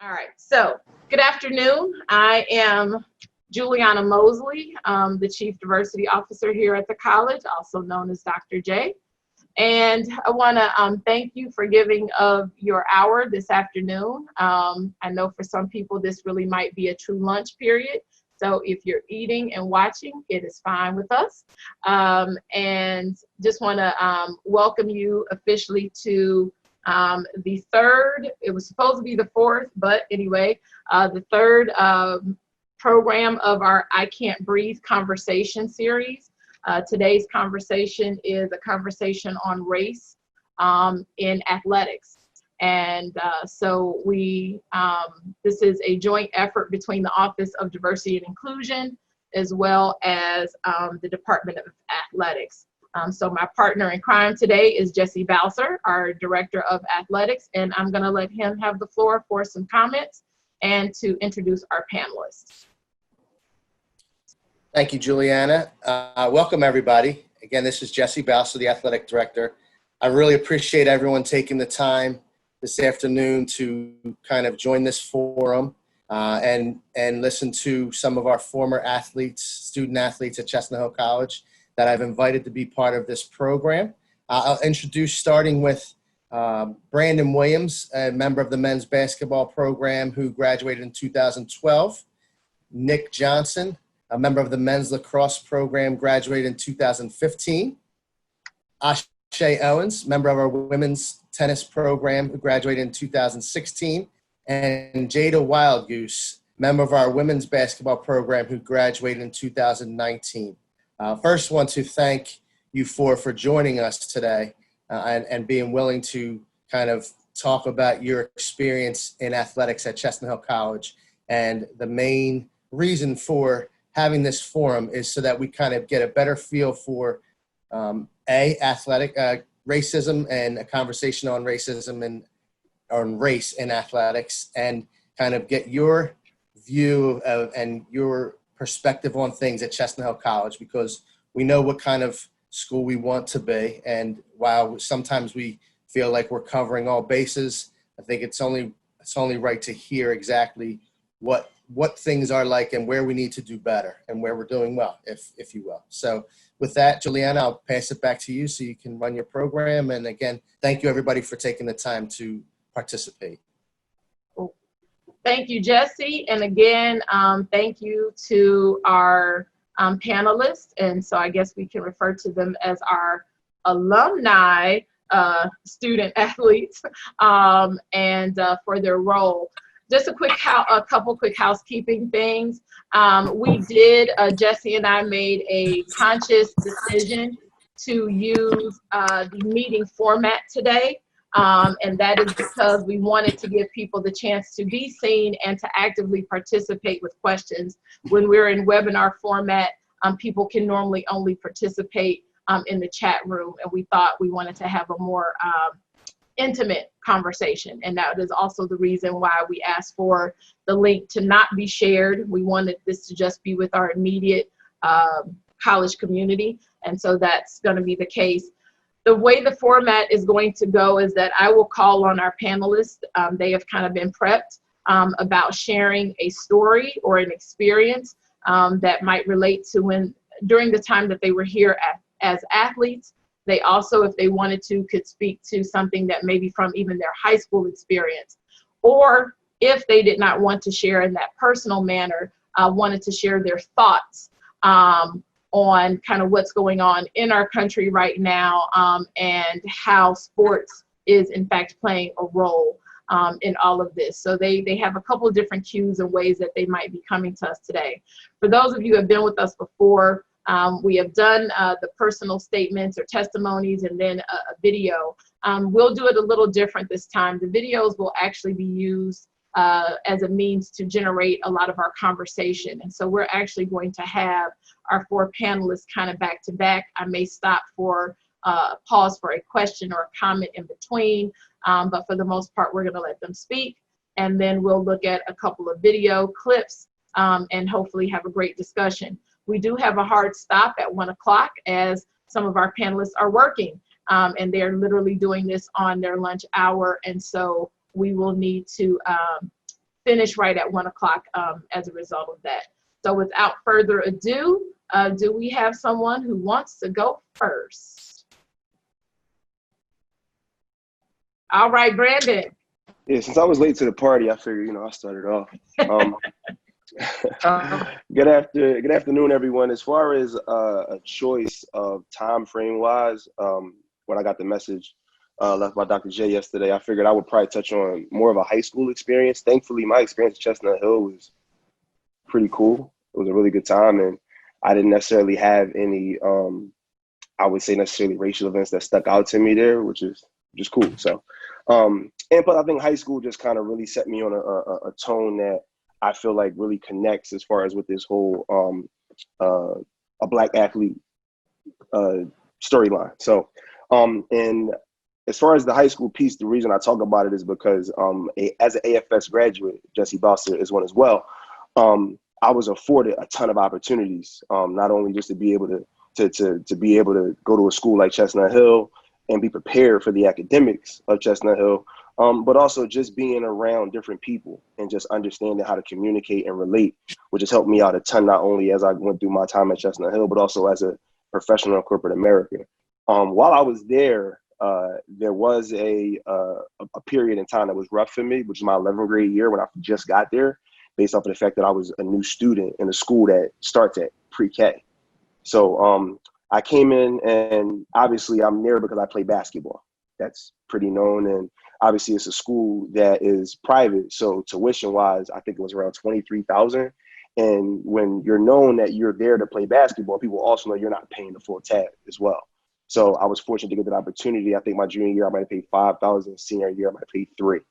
All right, so good afternoon. I am Juliana Mosley, the Chief Diversity Officer here at the college, also known as Dr. J. And I want to thank you for giving of your hour this afternoon. I know for some people this really might be a true lunch period. So if you're eating and watching, it is fine with us. And just want to welcome you officially to the third, it was supposed to be the fourth, but anyway, the third program of our I Can't Breathe conversation series. Today's conversation is a conversation on race in athletics. And so this is a joint effort between the Office of Diversity and Inclusion as well as the Department of Athletics. So my partner in crime today is Jesse Balser, our Director of Athletics, and I'm gonna let him have the floor for some comments and to introduce our panelists. Thank you, Juliana. Welcome, everybody. Again, this is Jesse Balser, the Athletic Director. I really appreciate everyone taking the time this afternoon to kind of join this forum and listen to some of our former athletes, student athletes at Chestnut Hill College that I've invited to be part of this program. I'll introduce, starting with Brandon Williams, a member of the men's basketball program who graduated in 2012. Nick Johnson, a member of the men's lacrosse program, graduated in 2015. Ashay Owens, member of our women's tennis program, who graduated in 2016. And Jada Wildgoose, member of our women's basketball program, who graduated in 2019. First, want to thank you for joining us today and being willing to kind of talk about your experience in athletics at Chestnut Hill College. And the main reason for having this forum is so that we kind of get a better feel for athletic racism and a conversation on racism and on race in athletics, and kind of get your view of, and your perspective on things at Chestnut Hill College, because we know what kind of school we want to be. And while sometimes we feel like we're covering all bases, I think it's only right to hear exactly what things are like and where we need to do better and where we're doing well, if you will. So with that, Juliana, I'll pass it back to you so you can run your program. And again, thank you everybody for taking the time to participate. Thank you, Jesse. And again, thank you to our panelists. And so I guess we can refer to them as our alumni student athletes and for their role. Just a couple quick housekeeping things. Jesse and I made a conscious decision to use the meeting format today. And that is because we wanted to give people the chance to be seen and to actively participate with questions. When we're in webinar format, people can normally only participate in the chat room, and we thought we wanted to have a more intimate conversation. And that is also the reason why we asked for the link to not be shared. We wanted this to just be with our immediate college community, and so that's going to be the case. The way the format is going to go is that I will call on our panelists. They have kind of been prepped about sharing a story or an experience that might relate to during the time that they were here as athletes. They also, if they wanted to, could speak to something that maybe from even their high school experience. Or if they did not want to share in that personal manner, wanted to share their thoughts on kind of what's going on in our country right now and how sports is in fact playing a role in all of this. So they have a couple of different cues and ways that they might be coming to us today. For those of you who have been with us before, we have done the personal statements or testimonies and then a video. We'll do it a little different this time. The videos will actually be used as a means to generate a lot of our conversation. And so we're actually going to have our four panelists kind of back to back. I may stop for pause for a question or a comment in between, but for the most part, we're gonna let them speak. And then we'll look at a couple of video clips and hopefully have a great discussion. We do have a hard stop at 1 o'clock as some of our panelists are working and they're literally doing this on their lunch hour. And so we will need to finish right at 1 o'clock as a result of that. So without further ado, do we have someone who wants to go first? All right, Brandon. Yeah, since I was late to the party, I figured, I started off. Good afternoon, everyone. As far as a choice of time frame wise, when I got the message left by Dr. J yesterday, I figured I would probably touch on more of a high school experience. Thankfully, my experience at Chestnut Hill was pretty cool. It was a really good time, and I didn't necessarily have any, I would say necessarily racial events that stuck out to me there, which is just cool. So, but I think high school just kind of really set me on a tone that I feel like really connects as far as with this whole a Black athlete storyline. So, and as far as the high school piece, the reason I talk about it is because as an AFS graduate, Jesse Bowser is one as well. I was afforded a ton of opportunities, not only just to be able to be able to go to a school like Chestnut Hill and be prepared for the academics of Chestnut Hill, but also just being around different people and just understanding how to communicate and relate, which has helped me out a ton, not only as I went through my time at Chestnut Hill, but also as a professional in corporate America. While I was there, there was a period in time that was rough for me, which is my 11th grade year when I just got there, based off of the fact that I was a new student in a school that starts at pre-K. So I came in, and obviously I'm there because I play basketball. That's pretty known. And obviously it's a school that is private. So tuition-wise, I think it was around $23,000. And when you're known that you're there to play basketball, people also know you're not paying the full tab as well. So I was fortunate to get that opportunity. I think my junior year, I might have paid $5,000. Senior year, I might have paid $3,000.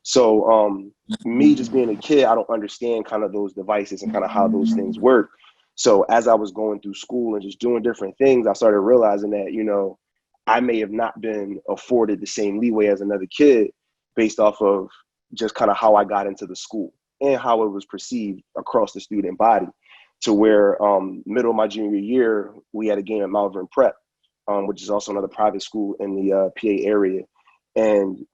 So me just being a kid, I don't understand kind of those devices and kind of how those things work. So as I was going through school and just doing different things, I started realizing that, I may have not been afforded the same leeway as another kid based off of just kind of how I got into the school and how it was perceived across the student body, to where middle of my junior year, we had a game at Malvern Prep, which is also another private school in the PA area. And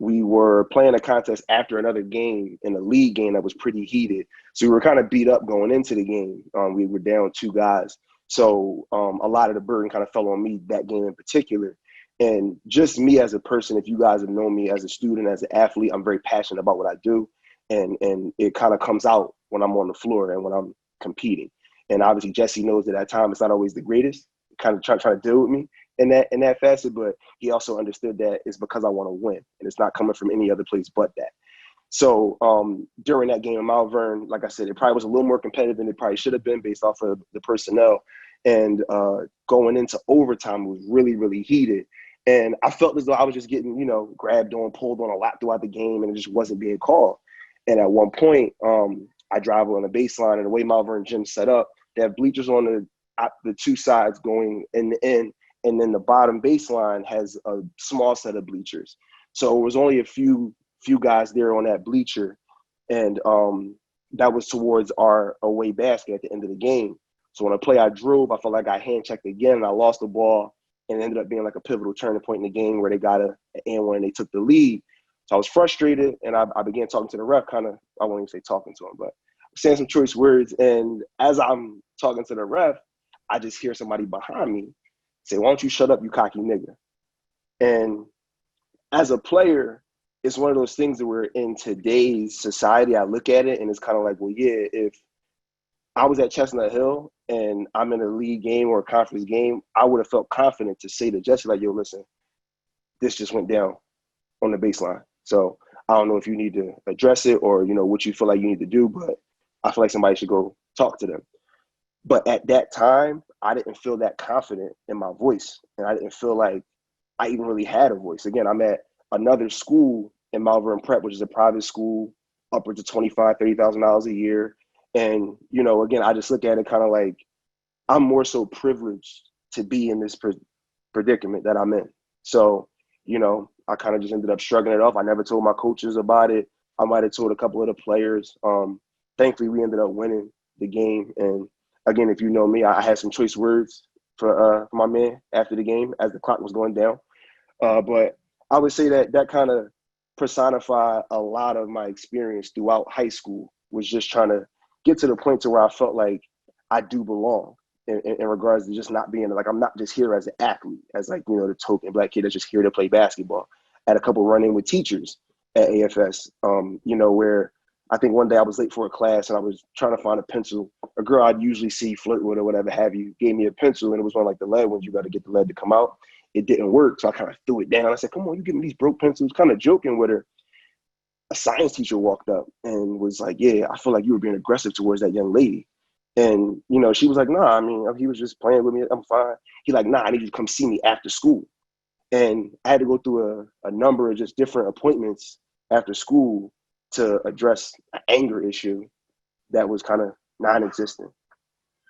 we were playing a contest after another game in a league game that was pretty heated. So we were kind of beat up going into the game. We were down 2 guys. So a lot of the burden kind of fell on me that game in particular. And just me as a person, if you guys have known me as a student, as an athlete, I'm very passionate about what I do. And it kind of comes out when I'm on the floor and when I'm competing. And obviously Jesse knows that at times it's not always the greatest, kind of trying to deal with me in that facet, but he also understood that it's because I want to win, and it's not coming from any other place but that. So during that game in Malvern, like I said, it probably was a little more competitive than it probably should have been based off of the personnel. And going into overtime was really, really heated. And I felt as though I was just getting, grabbed on, pulled on a lot throughout the game, and it just wasn't being called. And at one point, I drive on the baseline, and the way Malvern Gym set up, they have bleachers on the 2 sides going in the end. And then the bottom baseline has a small set of bleachers. So it was only a few guys there on that bleacher. And that was towards our away basket at the end of the game. So when a play I drove, I felt like I hand-checked again, and I lost the ball, and it ended up being like a pivotal turning point in the game where they got an and-one and they took the lead. So I was frustrated, and I began talking to the ref, I won't even say talking to him, but saying some choice words. And as I'm talking to the ref, I just hear somebody behind me say, "Why don't you shut up, you cocky nigga?" And as a player, it's one of those things that we're in today's society. I look at it and it's kind of like, well, yeah, if I was at Chestnut Hill and I'm in a league game or a conference game, I would have felt confident to say to Jesse, like, yo, listen, this just went down on the baseline. So I don't know if you need to address it or, what you feel like you need to do, but I feel like somebody should go talk to them. But at that time, I didn't feel that confident in my voice. And I didn't feel like I even really had a voice. Again, I'm at another school in Malvern Prep, which is a private school, upwards of $25,000, $30,000 a year. And, again, I just look at it kind of like I'm more so privileged to be in this predicament that I'm in. So, I kind of just ended up shrugging it off. I never told my coaches about it. I might have told a couple of the players. Thankfully, we ended up winning the game. And again, if you know me, I had some choice words for my man after the game as the clock was going down. But I would say that kind of personify a lot of my experience throughout high school, was just trying to get to the point to where I felt like I do belong in regards to just not being like, I'm not just here as an athlete, as like, you know, the token Black kid that's just here to play basketball. I had a couple run-in with teachers at AFS, you know, where I think one day I was late for a class and I was trying to find a pencil. A girl I'd usually see flirt with or whatever have you gave me a pencil, and it was one of like the lead ones. You got to get the lead to come out. It didn't work, so I kind of threw it down. I said, come on, you give me these broke pencils, kind of joking with her. A science teacher walked up and was like, yeah, I feel like you were being aggressive towards that young lady. And, you know, she was like, nah, I mean, he was just playing with me. I'm fine. He like, nah, I need you to come see me after school. And I had to go through a number of just different appointments after school to address an anger issue that was kind of non-existent.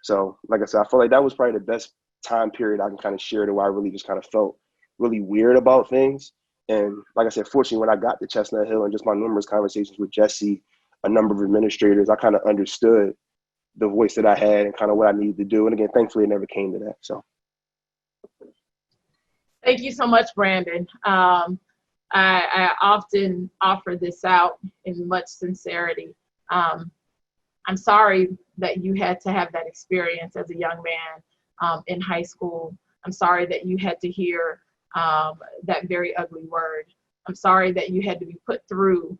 So, like I said, I feel like that was probably the best time period I can kind of share to where I really just kind of felt really weird about things. And like I said, fortunately, when I got to Chestnut Hill and just my numerous conversations with Jesse, a number of administrators, I kind of understood the voice that I had and kind of what I needed to do. And again, thankfully, it never came to that. So. Thank you so much, Brandon. I often offer this out in much sincerity. I'm sorry that you had to have that experience as a young man in high school. I'm sorry that you had to hear that very ugly word. I'm sorry that you had to be put through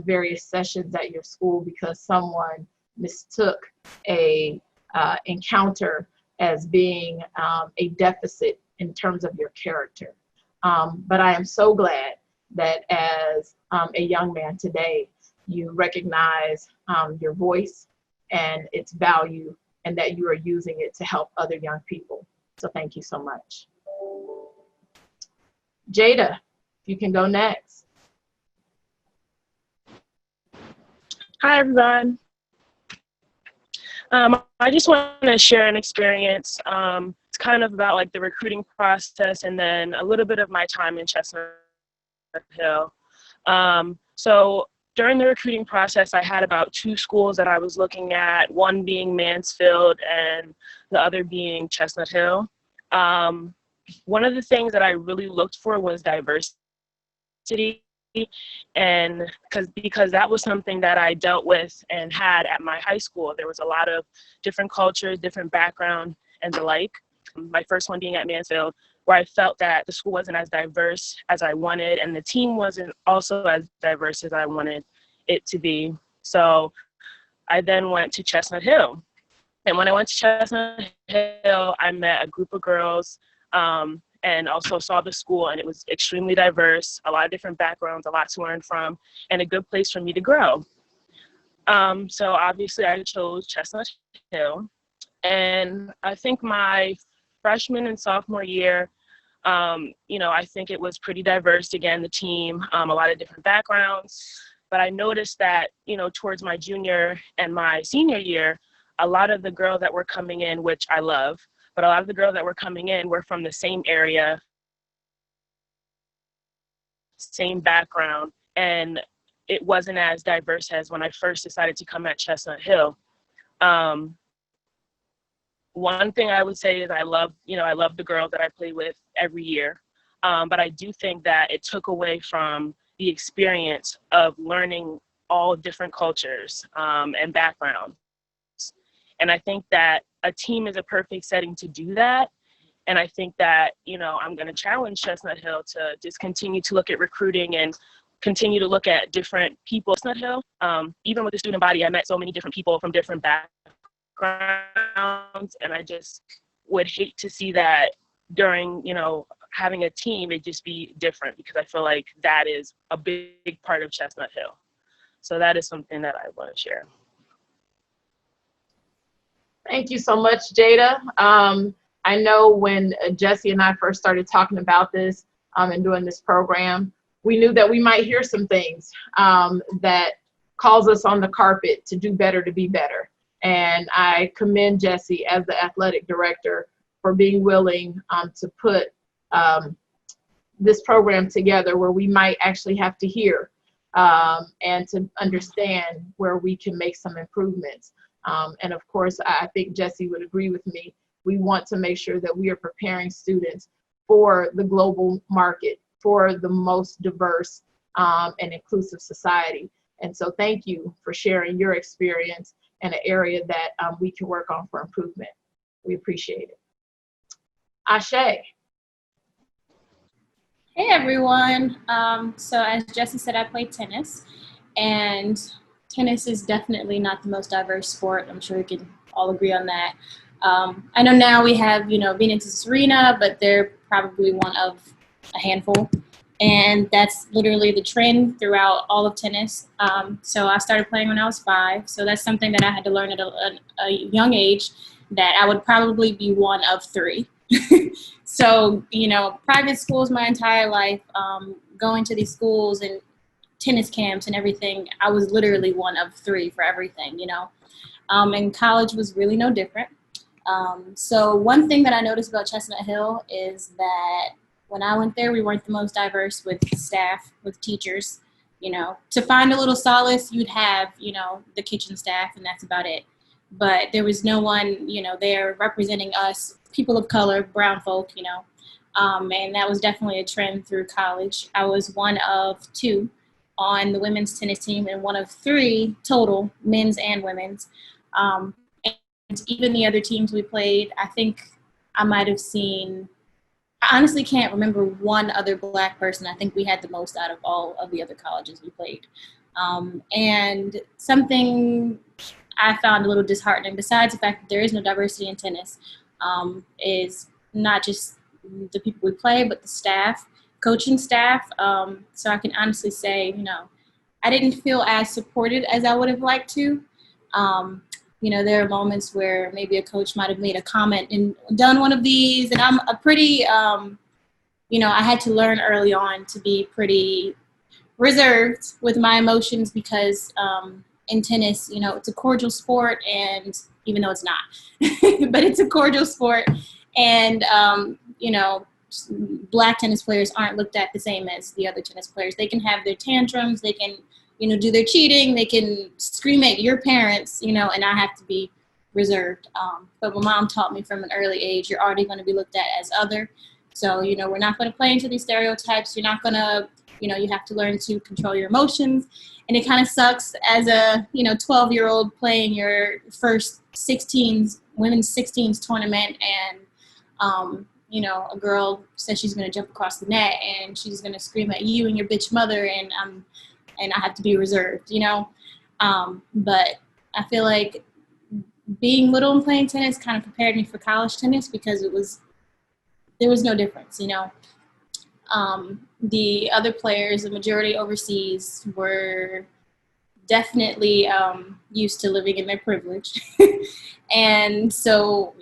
various sessions at your school because someone mistook a encounter as being a deficit in terms of your character. But I am so glad that as a young man today, you recognize your voice and its value and that you are using it to help other young people. So thank you so much. Jada, you can go next. Hi, everyone. I just want to share an experience. It's kind of about like the recruiting process and then a little bit of my time in Chestnut Hill. So during the recruiting process, I had about 2 schools that I was looking at, one being Mansfield and the other being Chestnut Hill. One of the things that I really looked for was diversity. And because that was something that I dealt with and had at my high school. There was a lot of different cultures, different background, and the like. My first one being at Mansfield, where I felt that the school wasn't as diverse as I wanted, and the team wasn't also as diverse as I wanted it to be. So I then went to Chestnut Hill. And when I went to Chestnut Hill, I met a group of girls and also saw the school, and it was extremely diverse, a lot of different backgrounds, a lot to learn from, and a good place for me to grow. So obviously I chose Chestnut Hill. And I think my freshman and sophomore year, you know, I think it was pretty diverse. Again, the team, a lot of different backgrounds. But I noticed that, you know, towards my junior and my senior year, a lot of the girls that were coming in, which I love, but a lot of the girls that were coming in were from the same area, same background, and it wasn't as diverse as when I first decided to come at Chestnut Hill. One thing I would say is I love the girls that I play with every year, but I do think that it took away from the experience of learning all different cultures and backgrounds. And I think that a team is a perfect setting to do that. And I think that, you know, I'm going to challenge Chestnut Hill to just continue to look at recruiting and continue to look at different people. Chestnut Hill, even with the student body, I met so many different people from different backgrounds. And I just would hate to see that during, you know, having a team, it just be different, because I feel like that is a big part of Chestnut Hill. So that is something that I want to share. Thank you so much, Jada. I know when Jesse and I first started talking about this and doing this program, we knew that we might hear some things that calls us on the carpet to do better, to be better. And I commend Jesse as the athletic director for being willing to put this program together where we might actually have to hear and to understand where we can make some improvements. And of course, I think Jesse would agree with me. We want to make sure that we are preparing students for the global market, for the most diverse and inclusive society. And so thank you for sharing your experience in an area that we can work on for improvement. We appreciate it. Ashe. Hey everyone. So as Jesse said, I play tennis, and tennis is definitely not the most diverse sport. I'm sure we can all agree on that. I know now we have, Venus Serena, but they're probably one of a handful. And that's literally the trend throughout all of tennis. So I started playing when I was 5. So that's something that I had to learn at a young age, that I would probably be one of 3. So, private schools my entire life, going to these schools and tennis camps and everything, I was literally one of 3 for everything, and college was really no different. So one thing that I noticed about Chestnut Hill is that when I went there, we weren't the most diverse with staff, with teachers. To find a little solace, you'd have, the kitchen staff, and that's about it. But there was no one, there representing us, people of color, brown folk, and that was definitely a trend through college. I was one of 2 on the women's tennis team and one of 3 total, men's and women's. And even the other teams we played, I think I might have seen, I honestly can't remember one other Black person. I think we had the most out of all of the other colleges we played. And something I found a little disheartening, besides the fact that there is no diversity in tennis, is not just the people we play, but the staff, coaching staff. So I can honestly say, I didn't feel as supported as I would have liked to. There are moments where maybe a coach might have made a comment and done one of these, and I'm a pretty, I had to learn early on to be pretty reserved with my emotions, because in tennis, it's a cordial sport, and even though it's not, but it's a cordial sport, and, Black tennis players aren't looked at the same as the other tennis players. They can have their tantrums, they can, do their cheating, they can scream at your parents, and I have to be reserved. But my mom taught me from an early age, you're already going to be looked at as other. So, we're not going to play into these stereotypes. You're not going to, you have to learn to control your emotions. And it kind of sucks as a, 12-year-old playing your first women's 16s tournament, and, a girl says she's going to jump across the net and she's going to scream at you and your bitch mother, and I have to be reserved, But I feel like being little and playing tennis kind of prepared me for college tennis, because there was no difference, The other players, the majority overseas, were definitely used to living in their privilege. And so,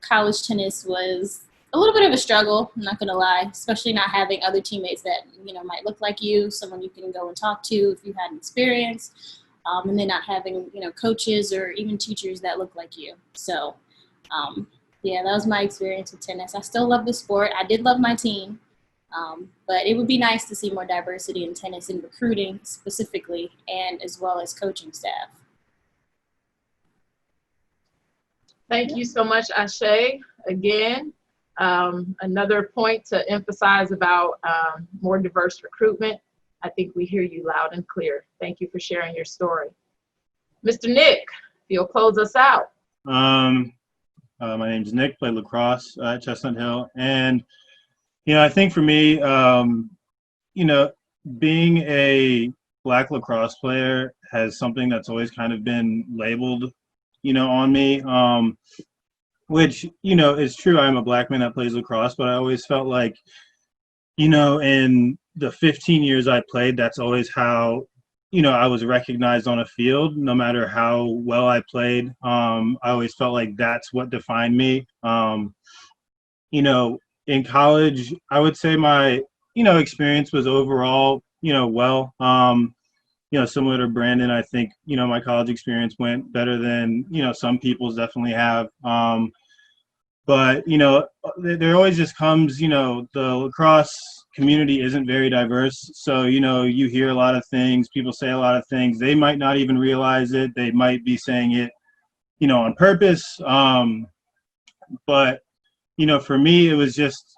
college tennis was a little bit of a struggle, I'm not going to lie, especially not having other teammates that, might look like you, someone you can go and talk to if you had an experience, and then not having, coaches or even teachers that look like you. So, that was my experience with tennis. I still love the sport. I did love my team, but it would be nice to see more diversity in tennis and recruiting specifically, and as well as coaching staff. Thank you so much, Ashe. Again, another point to emphasize about more diverse recruitment. I think we hear you loud and clear. Thank you for sharing your story. Mr. Nick, if you'll close us out. My name's Nick, played lacrosse at Chestnut Hill. And, I think for me, being a Black lacrosse player has something that's always kind of been labeled, on me, which, is true. I'm a Black man that plays lacrosse, but I always felt like, in the 15 years I played, that's always how, I was recognized on a field, no matter how well I played. I always felt like that's what defined me. In college, I would say my, experience was overall, well, similar to Brandon, I think, my college experience went better than, some people's definitely have. But, there always just comes, the lacrosse community isn't very diverse. So, you hear a lot of things, people say a lot of things. They might not even realize it. They might be saying it, on purpose. But, for me, it was just,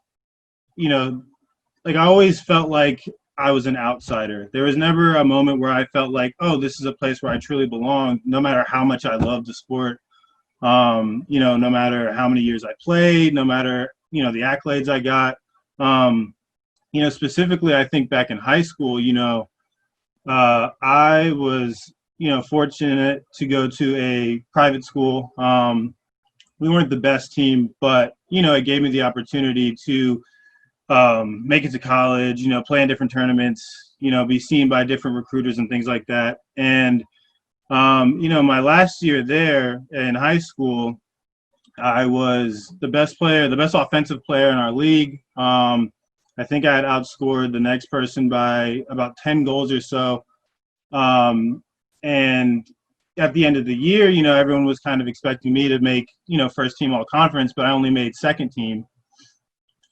like I always felt like I was an outsider. There was never a moment where I felt like, oh, this is a place where I truly belong, no matter how much I loved the sport. No matter how many years I played, no matter, the accolades I got. Specifically, I think back in high school, I was, fortunate to go to a private school. We weren't the best team, but, it gave me the opportunity to make it to college, play in different tournaments, be seen by different recruiters and things like that. And, my last year there in high school, I was the best offensive player in our league. I think I had outscored the next person by about 10 goals or so. And at the end of the year, everyone was kind of expecting me to make, first team all conference, but I only made second team.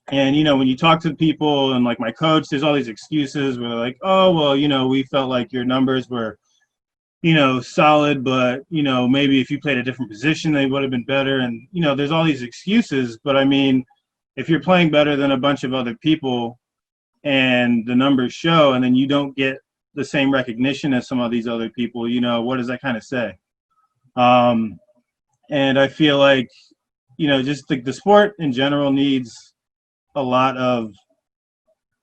And, when you talk to people and like my coach, there's all these excuses where they're like, oh, well, we felt like your numbers were, solid, but, maybe if you played a different position, they would have been better. And, there's all these excuses, but I mean, if you're playing better than a bunch of other people and the numbers show, and then you don't get the same recognition as some of these other people, what does that kind of say? And I feel like, just the sport in general needs a lot of,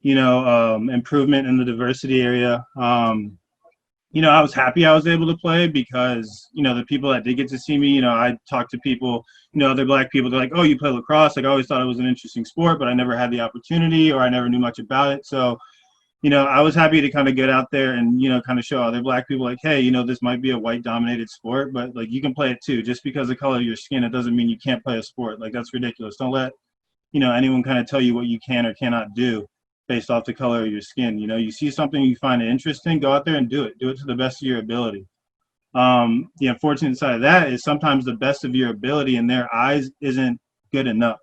improvement in the diversity area. I was happy I was able to play because, the people that did get to see me, I talked to people, other Black people, they're like, oh, you play lacrosse? Like, I always thought it was an interesting sport, but I never had the opportunity or I never knew much about it. So, I was happy to kind of get out there and, kind of show other Black people like, hey, this might be a white dominated sport, but like you can play it too. Just because of the color of your skin, it doesn't mean you can't play a sport. Like, that's ridiculous. Don't let, anyone kind of tell you what you can or cannot do based off the color of your skin. You see something you find interesting, go out there and do it to the best of your ability. The unfortunate side of that is sometimes the best of your ability in their eyes isn't good enough.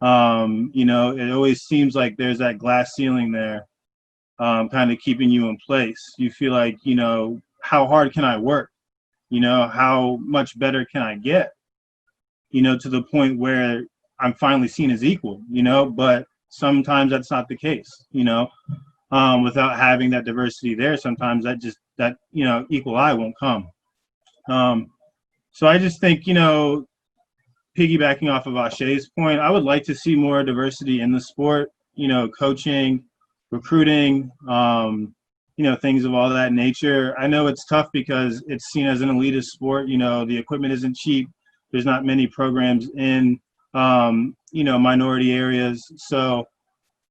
It always seems like there's that glass ceiling there, kind of keeping you in place. You feel like, how hard can I work? How much better can I get? To the point where I'm finally seen as equal, but sometimes that's not the case, without having that diversity there, sometimes that equal eye won't come. So I just think, piggybacking off of Ashay's point, I would like to see more diversity in the sport, coaching, recruiting, things of all that nature. I know it's tough because it's seen as an elitist sport, the equipment isn't cheap. There's not many programs in minority areas. So,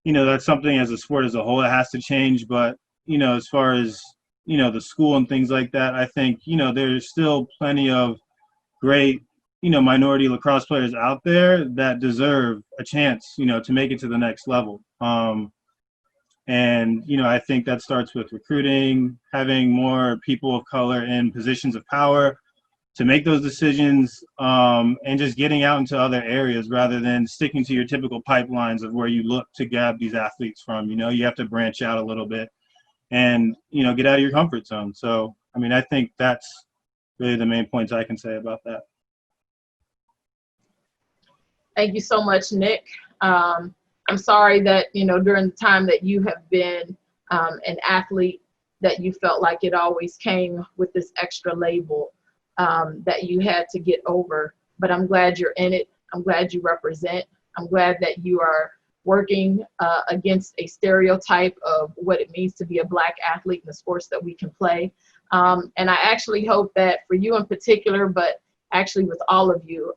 that's something as a sport as a whole that has to change. But, as far as, the school and things like that, I think, there's still plenty of great, minority lacrosse players out there that deserve a chance, to make it to the next level. And, I think that starts with recruiting, having more people of color in positions of power to make those decisions, and just getting out into other areas rather than sticking to your typical pipelines of where you look to grab these athletes from. You have to branch out a little bit and, get out of your comfort zone. So, I think that's really the main points I can say about that. Thank you so much, Nick. I'm sorry that, during the time that you have been an athlete, that you felt like it always came with this extra label that you had to get over. But I'm glad you're in it. I'm glad you represent. I'm glad that you are working against a stereotype of what it means to be a Black athlete in the sports that we can play. And I actually hope that for you in particular, but actually with all of you,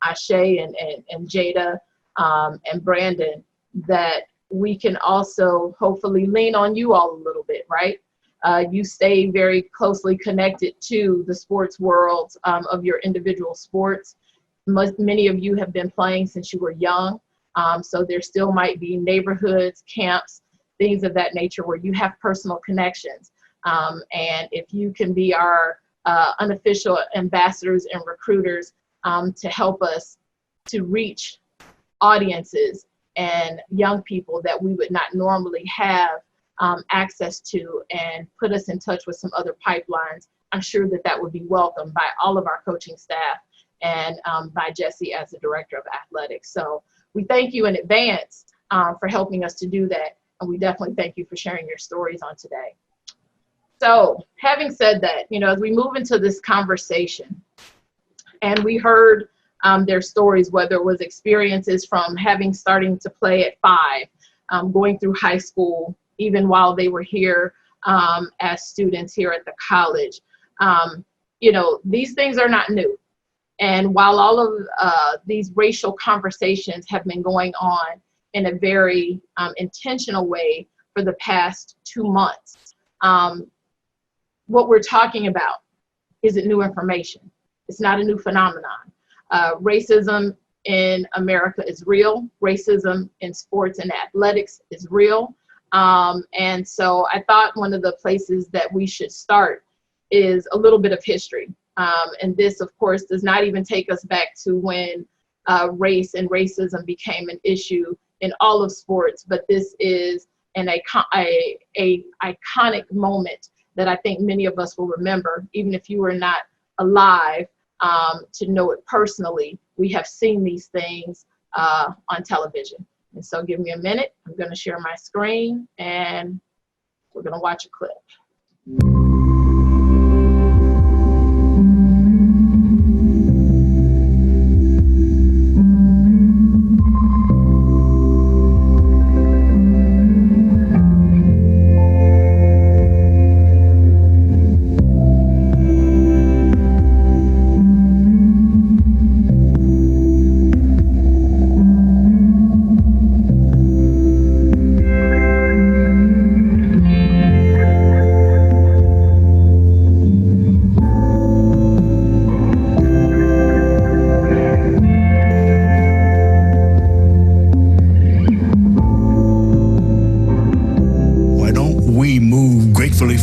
Ashay and Jada and Brandon, that we can also hopefully lean on you all a little bit, right? You stay very closely connected to the sports world of your individual sports. Many of you have been playing since you were young. So there still might be neighborhoods, camps, things of that nature where you have personal connections. And if you can be our unofficial ambassadors and recruiters to help us to reach audiences and young people that we would not normally have access to, and put us in touch with some other pipelines, I'm sure that that would be welcomed by all of our coaching staff and by Jesse as the director of athletics. So we thank you in advance for helping us to do that. And we definitely thank you for sharing your stories on today. So having said that, as we move into this conversation, and we heard their stories, whether it was experiences from starting to play at 5, going through high school, even while they were here as students here at the college. These things are not new. And while all of these racial conversations have been going on in a very intentional way for the past 2 months, what we're talking about isn't new information. It's not a new phenomenon. Racism in America is real. Racism in sports and athletics is real. And so I thought one of the places that we should start is a little bit of history. And this, of course, does not even take us back to when race and racism became an issue in all of sports, but this is an iconic moment that I think many of us will remember, even if you were not alive to know it personally. We have seen these things on television. And so give me a minute. I'm going to share my screen and we're going to watch a clip.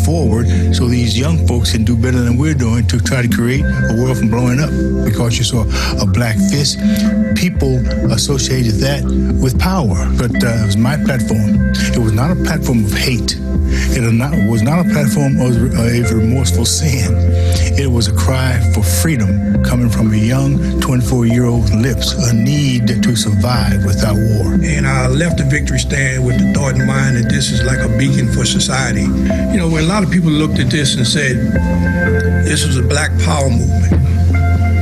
Forward so these young folks can do better than we're doing to try to create a world from blowing up. Because you saw a black fist, people associated that with power. But it was my platform. It was not a platform of hate. It was not a platform of a remorseful sin. It was a cry for freedom coming from a young 24-year-old's lips, a need to survive without war. And I left the victory stand with the thought in mind that this is like a beacon for society. When a lot of people looked at this and said, this was a black power movement.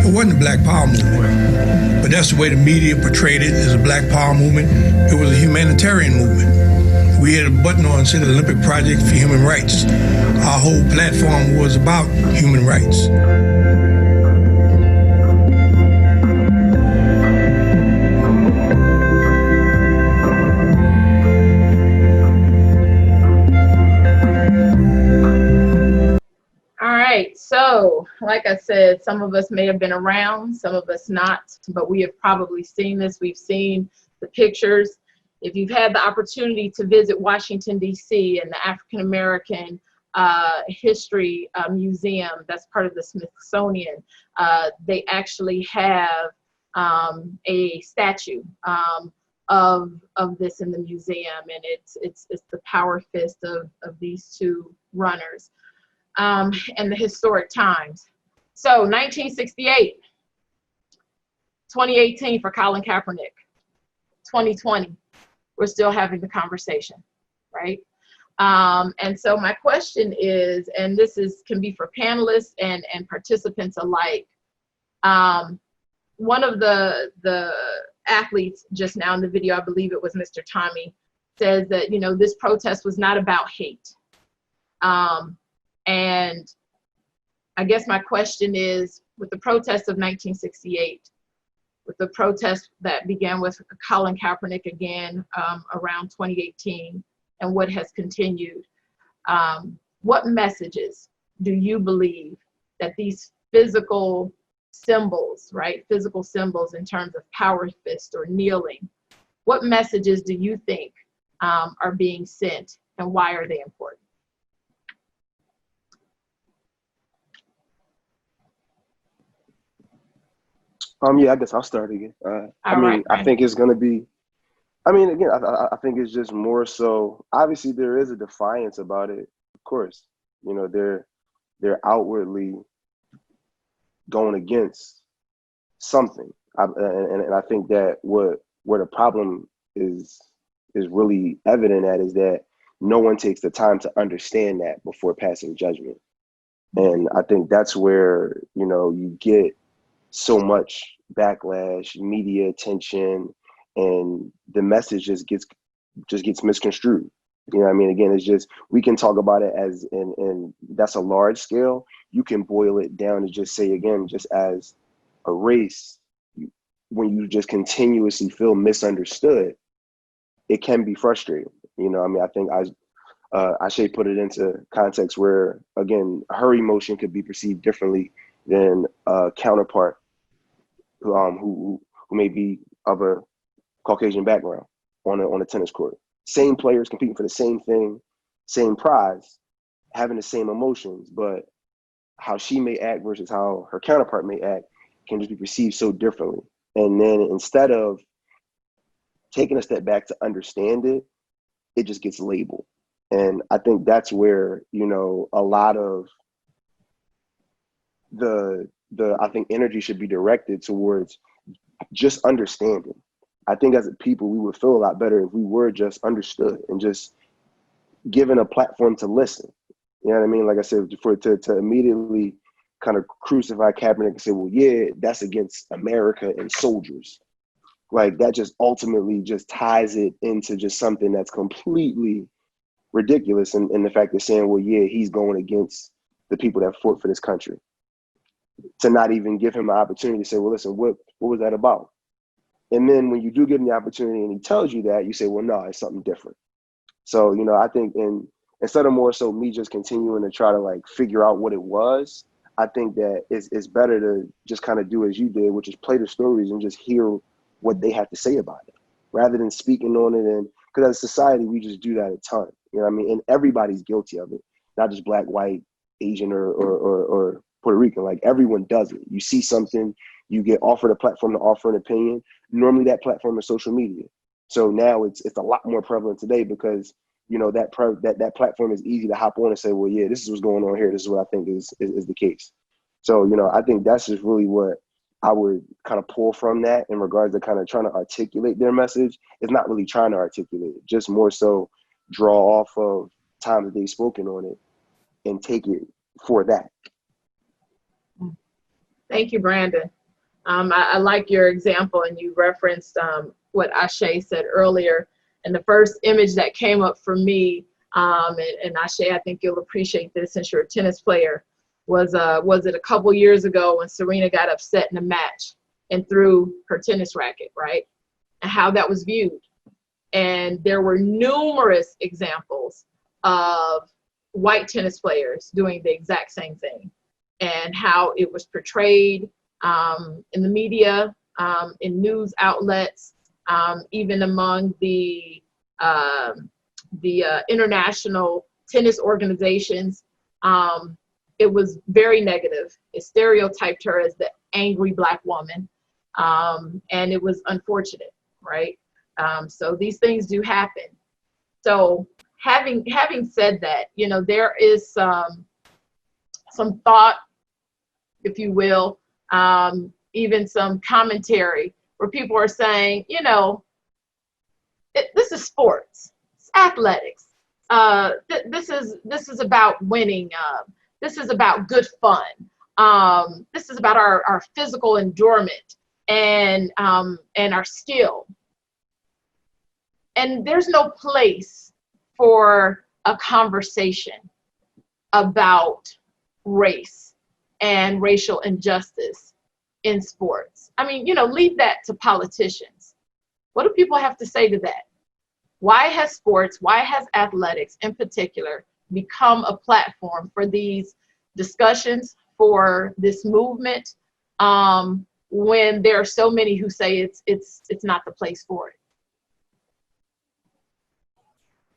It wasn't a black power movement, but that's the way the media portrayed it as a black power movement. It was a humanitarian movement. We had a button on that said Olympic Project for Human Rights. Our whole platform was about human rights. So, like I said, some of us may have been around, some of us not, but we have probably seen this. We've seen the pictures. If you've had the opportunity to visit Washington, D.C. and the African American History Museum, that's part of the Smithsonian, they actually have a statue of this in the museum, and it's the power fist of these two runners. And the historic times. So 1968, 2018 for Colin Kaepernick, 2020, we're still having the conversation, right? And so my question is, and this can be for panelists and participants alike. One of the athletes just now in the video, I believe it was Mr. Tommy, says that, this protest was not about hate. And I guess my question is, with the protests of 1968, with the protest that began with Colin Kaepernick again around 2018, and what has continued, what messages do you believe that these physical symbols, right, physical symbols in terms of power fist or kneeling, what messages do you think are being sent, and why are they important? Yeah, I guess I'll start again. I think it's going to be, again, I think it's just more so, obviously there is a defiance about it, of course. They're outwardly going against something. And I think that where the problem is is really evident at is that no one takes the time to understand that before passing judgment. And I think that's where, you know, you get so much backlash, media attention, and the message just gets misconstrued. You know what I mean? Again, it's just, we can talk about it as, and that's a large scale. You can boil it down to just say, again, just as a race, when you just continuously feel misunderstood, it can be frustrating. You know, I mean, I think Ashe put it into context where, again, her emotion could be perceived differently than a counterpart who may be of a Caucasian background on a tennis court. Same players competing for the same thing, same prize, having the same emotions, but how she may act versus how her counterpart may act can just be perceived so differently. And then instead of taking a step back to understand it, it just gets labeled. And I think that's where, you know, a lot of the I think energy should be directed towards just understanding. I think as a people, we would feel a lot better if we were just understood and just given a platform to listen. You know what I mean? Like I said, to immediately kind of crucify Kaepernick and say, well, yeah, that's against America and soldiers. Like, that just ultimately just ties it into just something that's completely ridiculous. And the fact of saying, well, yeah, he's going against the people that fought for this country. To not even give him an opportunity to say, well, listen, what was that about? And then when you do give him the opportunity and he tells you that, you say, well, no, it's something different. So, you know, I think instead of more so me just continuing to try to like figure out what it was, I think that it's better to just kind of do as you did, which is play the stories and just hear what they have to say about it, rather than speaking on it. And because as a society, we just do that a ton. You know what I mean? And everybody's guilty of it, not just black, white, Asian, or Puerto Rican. Like, everyone does it. You see something, you get offered a platform to offer an opinion. Normally that platform is social media. So now it's a lot more prevalent today because, you know, that platform is easy to hop on and say, well, yeah, this is what's going on here. This is what I think is the case. So, you know, I think that's just really what I would kind of pull from that in regards to kind of trying to articulate their message. It's not really trying to articulate it, just more so draw off of times that they've spoken on it and take it for that. Thank you, Brandon. I like your example, and you referenced what Ashe said earlier. And the first image that came up for me, and Ashe, I think you'll appreciate this since you're a tennis player, was it a couple years ago when Serena got upset in a match and threw her tennis racket, right? And how that was viewed. And there were numerous examples of white tennis players doing the exact same thing, and how it was portrayed in the media, in news outlets, even among the international tennis organizations. It was very negative. It stereotyped her as the angry black woman, and it was unfortunate, right? So these things do happen. So having said that, you know, there is some thought, if you will, even some commentary where people are saying, you know, this is sports, it's athletics. This is about winning. This is about good fun. This is about our physical endurance and our skill. And there's no place for a conversation about race and racial injustice in sports. I mean, you know, leave that to politicians. What do people have to say to that? Why has sports, why has athletics in particular become a platform for these discussions, for this movement, when there are so many who say it's not the place for it?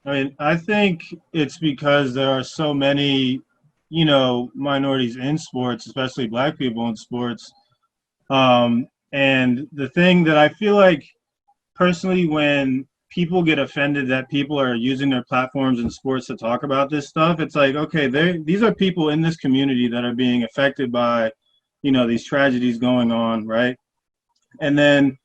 I mean, I think it's because there are so many, you know, minorities in sports, especially black people in sports. And the thing that I feel like personally, when people get offended that people are using their platforms in sports to talk about this stuff, it's like, okay, these are people in this community that are being affected by, you know, these tragedies going on, right? And then,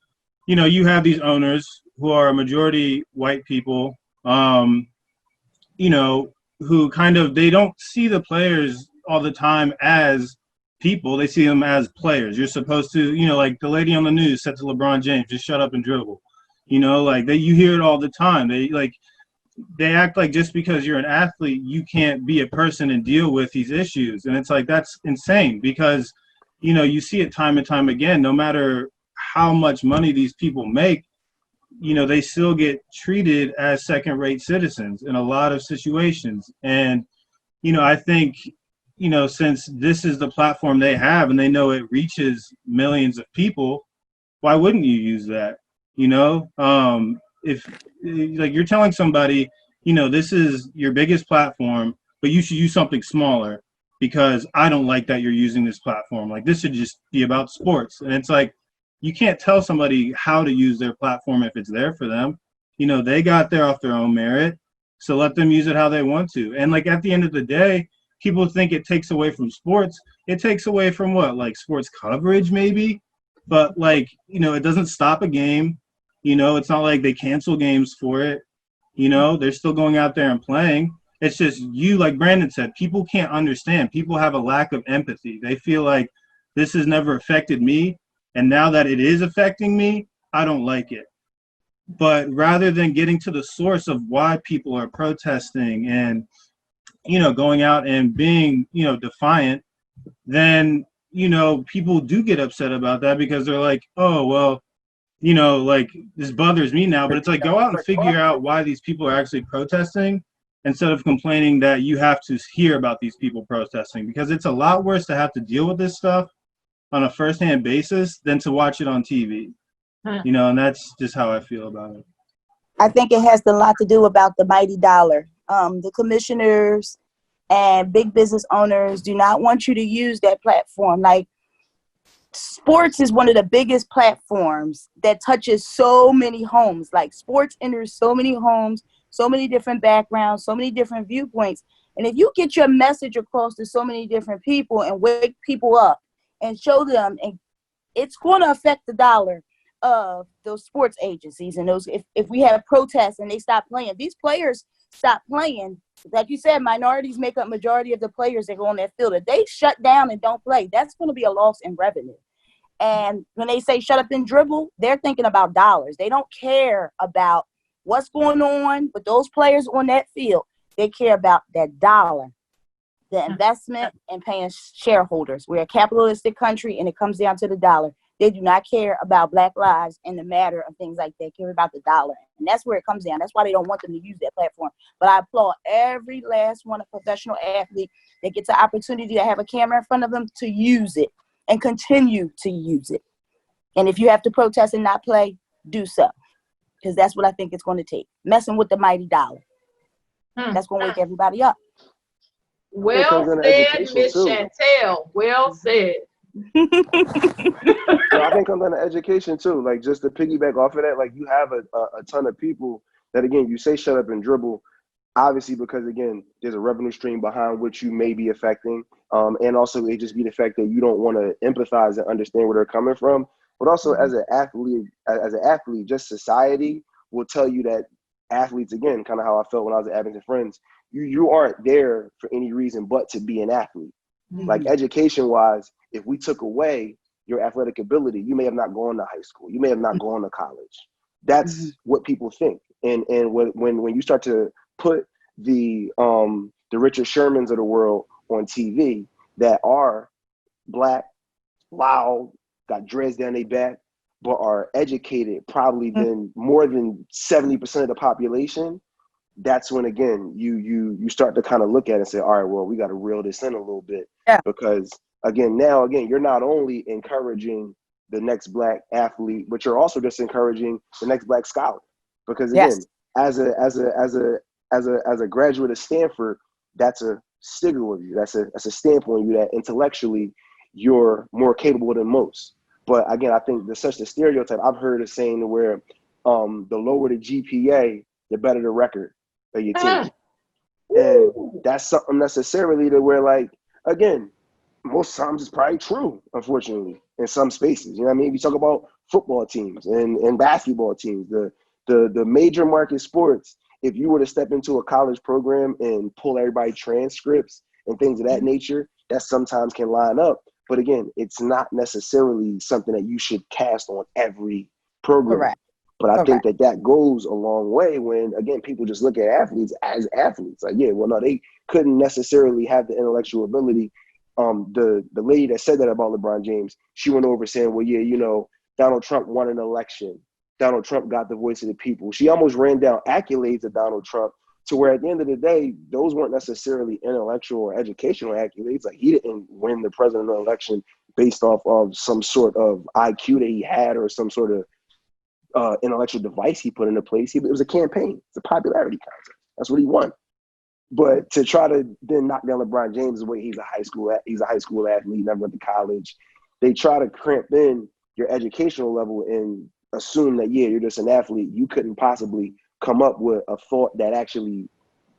you know, you have these owners who are a majority white people, you know, who kind of, they don't see the players all the time as people. They see them as players. You're supposed to, you know, like the lady on the news said to LeBron James, just shut up and dribble. You know, like you hear it all the time. They act like just because you're an athlete, you can't be a person and deal with these issues. And it's like, that's insane because, you know, you see it time and time again, no matter how much money these people make, you know, they still get treated as second-rate citizens in a lot of situations. And, you know, I think, you know, since this is the platform they have and they know it reaches millions of people, why wouldn't you use that? You know, if like you're telling somebody, you know, this is your biggest platform, but you should use something smaller because I don't like that you're using this platform. Like this should just be about sports. And it's like, you can't tell somebody how to use their platform if it's there for them. You know, they got there off their own merit. So let them use it how they want to. And like at the end of the day, people think it takes away from sports. It takes away from what? Like sports coverage maybe? But like, you know, it doesn't stop a game. You know, it's not like they cancel games for it. You know, they're still going out there and playing. It's just you, like Brandon said, people can't understand. People have a lack of empathy. They feel like this has never affected me. And now that it is affecting me, I don't like it. But rather than getting to the source of why people are protesting and, you know, going out and being, you know, defiant, then, you know, people do get upset about that because they're like, oh, well, you know, like this bothers me now. But it's like, go out and figure out why these people are actually protesting instead of complaining that you have to hear about these people protesting, because it's a lot worse to have to deal with this stuff on a first-hand basis than to watch it on TV. You know, and that's just how I feel about it. I think it has a lot to do about the mighty dollar. The commissioners and big business owners do not want you to use that platform. Like, sports is one of the biggest platforms that touches so many homes. Like, sports enters so many homes, so many different backgrounds, so many different viewpoints. And if you get your message across to so many different people and wake people up and show them, and it's going to affect the dollar of those sports agencies. And those, if we have protests and they stop playing, these players stop playing. Like you said, minorities make up majority of the players that go on that field. If they shut down and don't play, that's going to be a loss in revenue. And when they say shut up and dribble, they're thinking about dollars. They don't care about what's going on with those players on that field. They care about that dollar, the investment, and paying shareholders. We're a capitalistic country, and it comes down to the dollar. They do not care about Black lives and the matter of things like that. They care about the dollar. And that's where it comes down. That's why they don't want them to use that platform. But I applaud every last one of professional athlete that gets the opportunity to have a camera in front of them to use it and continue to use it. And if you have to protest and not play, do so. Because that's what I think it's going to take. Messing with the mighty dollar. That's going to wake everybody up. Well said, Miss Chantel. Well said. So I think I'm going to education too. Like, just to piggyback off of that, like, you have a ton of people that, again, you say shut up and dribble, obviously because, again, there's a revenue stream behind which you may be affecting. And also it just be the fact that you don't want to empathize and understand where they're coming from. But also as an athlete, just society will tell you that athletes, again, kind of how I felt when I was at Abington Friends, you aren't there for any reason but to be an athlete. Like, education-wise, if we took away your athletic ability, you may have not gone to high school. You may have not gone to college. That's what people think. And when you start to put the Richard Shermans of the world on TV that are Black, loud, got dreads down their back, but are educated probably than more than 70% of the population, that's when, again, you start to kind of look at it and say, all right, well, we got to reel this in a little bit. Because again, you're not only encouraging the next Black athlete, but you're also just encouraging the next Black scholar. Because again, as a graduate of Stanford, that's a stigma of you. That's a stamp on you that intellectually you're more capable than most. But again, I think there's such a stereotype. I've heard a saying where the lower the GPA, the better the record of your team. And that's something necessarily to where, like, again, most times it's probably true, unfortunately, in some spaces. You know what I mean? We talk about football teams and basketball teams. The The major market sports, if you were to step into a college program and pull everybody transcripts and things of that nature, that sometimes can line up. But again, it's not necessarily something that you should cast on every program. Correct. But I think that goes a long way when, again, people just look at athletes as athletes. Like, yeah, well, no, they couldn't necessarily have the intellectual ability. The lady that said that about LeBron James, she went over saying, well, yeah, you know, Donald Trump won an election. Donald Trump got the voice of the people. She almost ran down accolades of Donald Trump to where at the end of the day, those weren't necessarily intellectual or educational accolades. Like, he didn't win the presidential election based off of some sort of IQ that he had or some sort of intellectual device he put into place. It was a campaign. It's a popularity contest. That's what he won. But to try to then knock down LeBron James the way he's a high school athlete, never went to college, they try to cramp in your educational level and assume that, yeah, you're just an athlete. You couldn't possibly come up with a thought that actually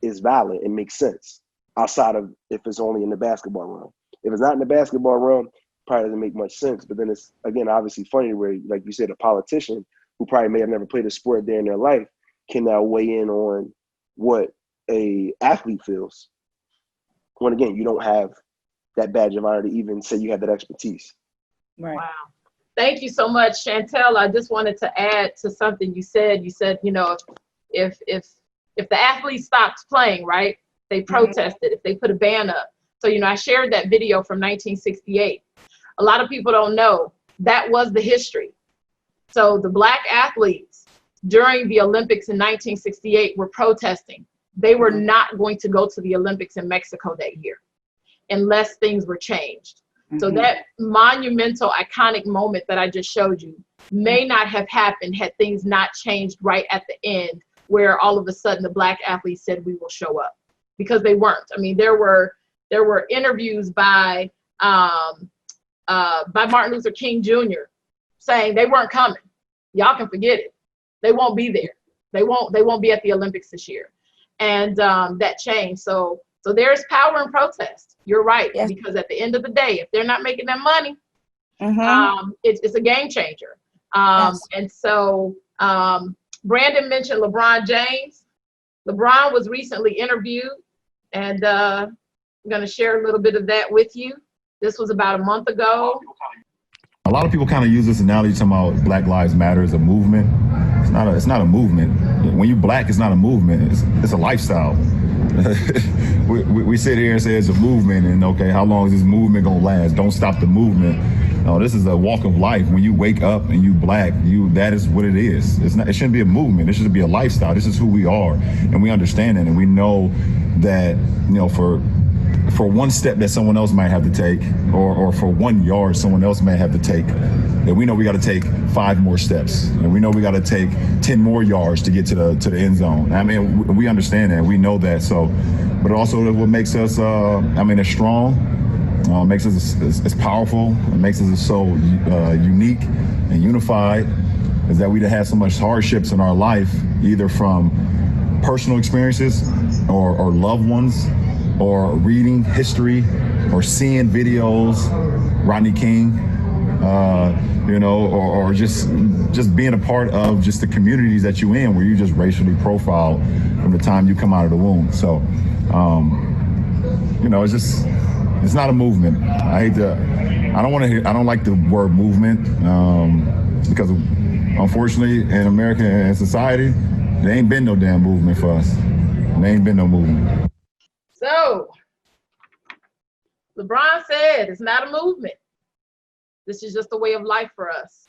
is valid and makes sense outside of if it's only in the basketball realm. If it's not in the basketball realm, probably doesn't make much sense. But then it's, again, obviously funny where, like you said, a politician who probably may have never played a sport there in their life can now weigh in on what a athlete feels. When, again, you don't have that badge of honor to even say you have that expertise. Right. Wow. Thank you so much, Chantel. I just wanted to add to something you said. You said, you know, if the athlete stops playing, right, they protested, if they put a ban up. So, you know, I shared that video from 1968. A lot of people don't know that was the history. So the Black athletes during the Olympics in 1968 were protesting. They were not going to go to the Olympics in Mexico that year unless things were changed. So that monumental, iconic moment that I just showed you may not have happened had things not changed right at the end, where all of a sudden the Black athletes said we will show up, because they weren't. I mean, there were interviews by Martin Luther King Jr. saying they weren't coming. Y'all can forget it. They won't be there. They won't be at the Olympics this year. And that changed. So there's power in protest. You're right. Yes. Because at the end of the day, if they're not making that money, it's a game changer. Yes. And so Brandon mentioned LeBron James. LeBron was recently interviewed, and I'm going to share a little bit of that with you. This was about a month ago. A lot of people kind of use this analogy talking about Black Lives Matter as a movement. It's not a movement. When you're Black, it's not a movement. It's a lifestyle. we sit here and say it's a movement, and okay, how long is this movement gonna last? Don't stop the movement. No, this is a walk of life. When you wake up and you Black, that is what it is. It shouldn't be a movement. It should be a lifestyle. This is who we are, and we understand it, and we know that, you know, for one step that someone else might have to take, or for 1 yard someone else may have to take, that we know we got to take 5 more steps, and we know we got to take 10 more yards to get to the end zone. I mean, we understand that, we know that. So, but also what makes us, it's strong, makes us it's powerful, it makes us so unique and unified, is that we have so much hardships in our life, either from personal experiences or loved ones, or reading history, or seeing videos, Rodney King, or just being a part of just the communities that you're in, where you just racially profiled from the time you come out of the womb. So, it's not a movement. I don't like the word movement, because unfortunately in America and society, there ain't been no damn movement for us. There ain't been no movement. So, LeBron said it's not a movement. This is just a way of life for us.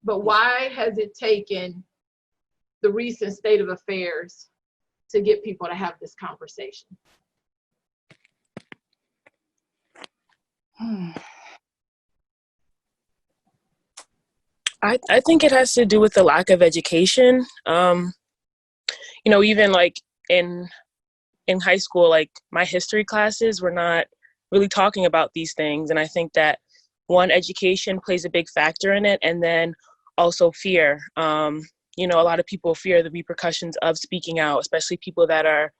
But why has it taken the recent state of affairs to get people to have this conversation? I think it has to do with the lack of education. Even like in high school, like my history classes were not really talking about these things. And I think that one, education plays a big factor in it. And then also fear. A lot of people fear the repercussions of speaking out, especially people that are,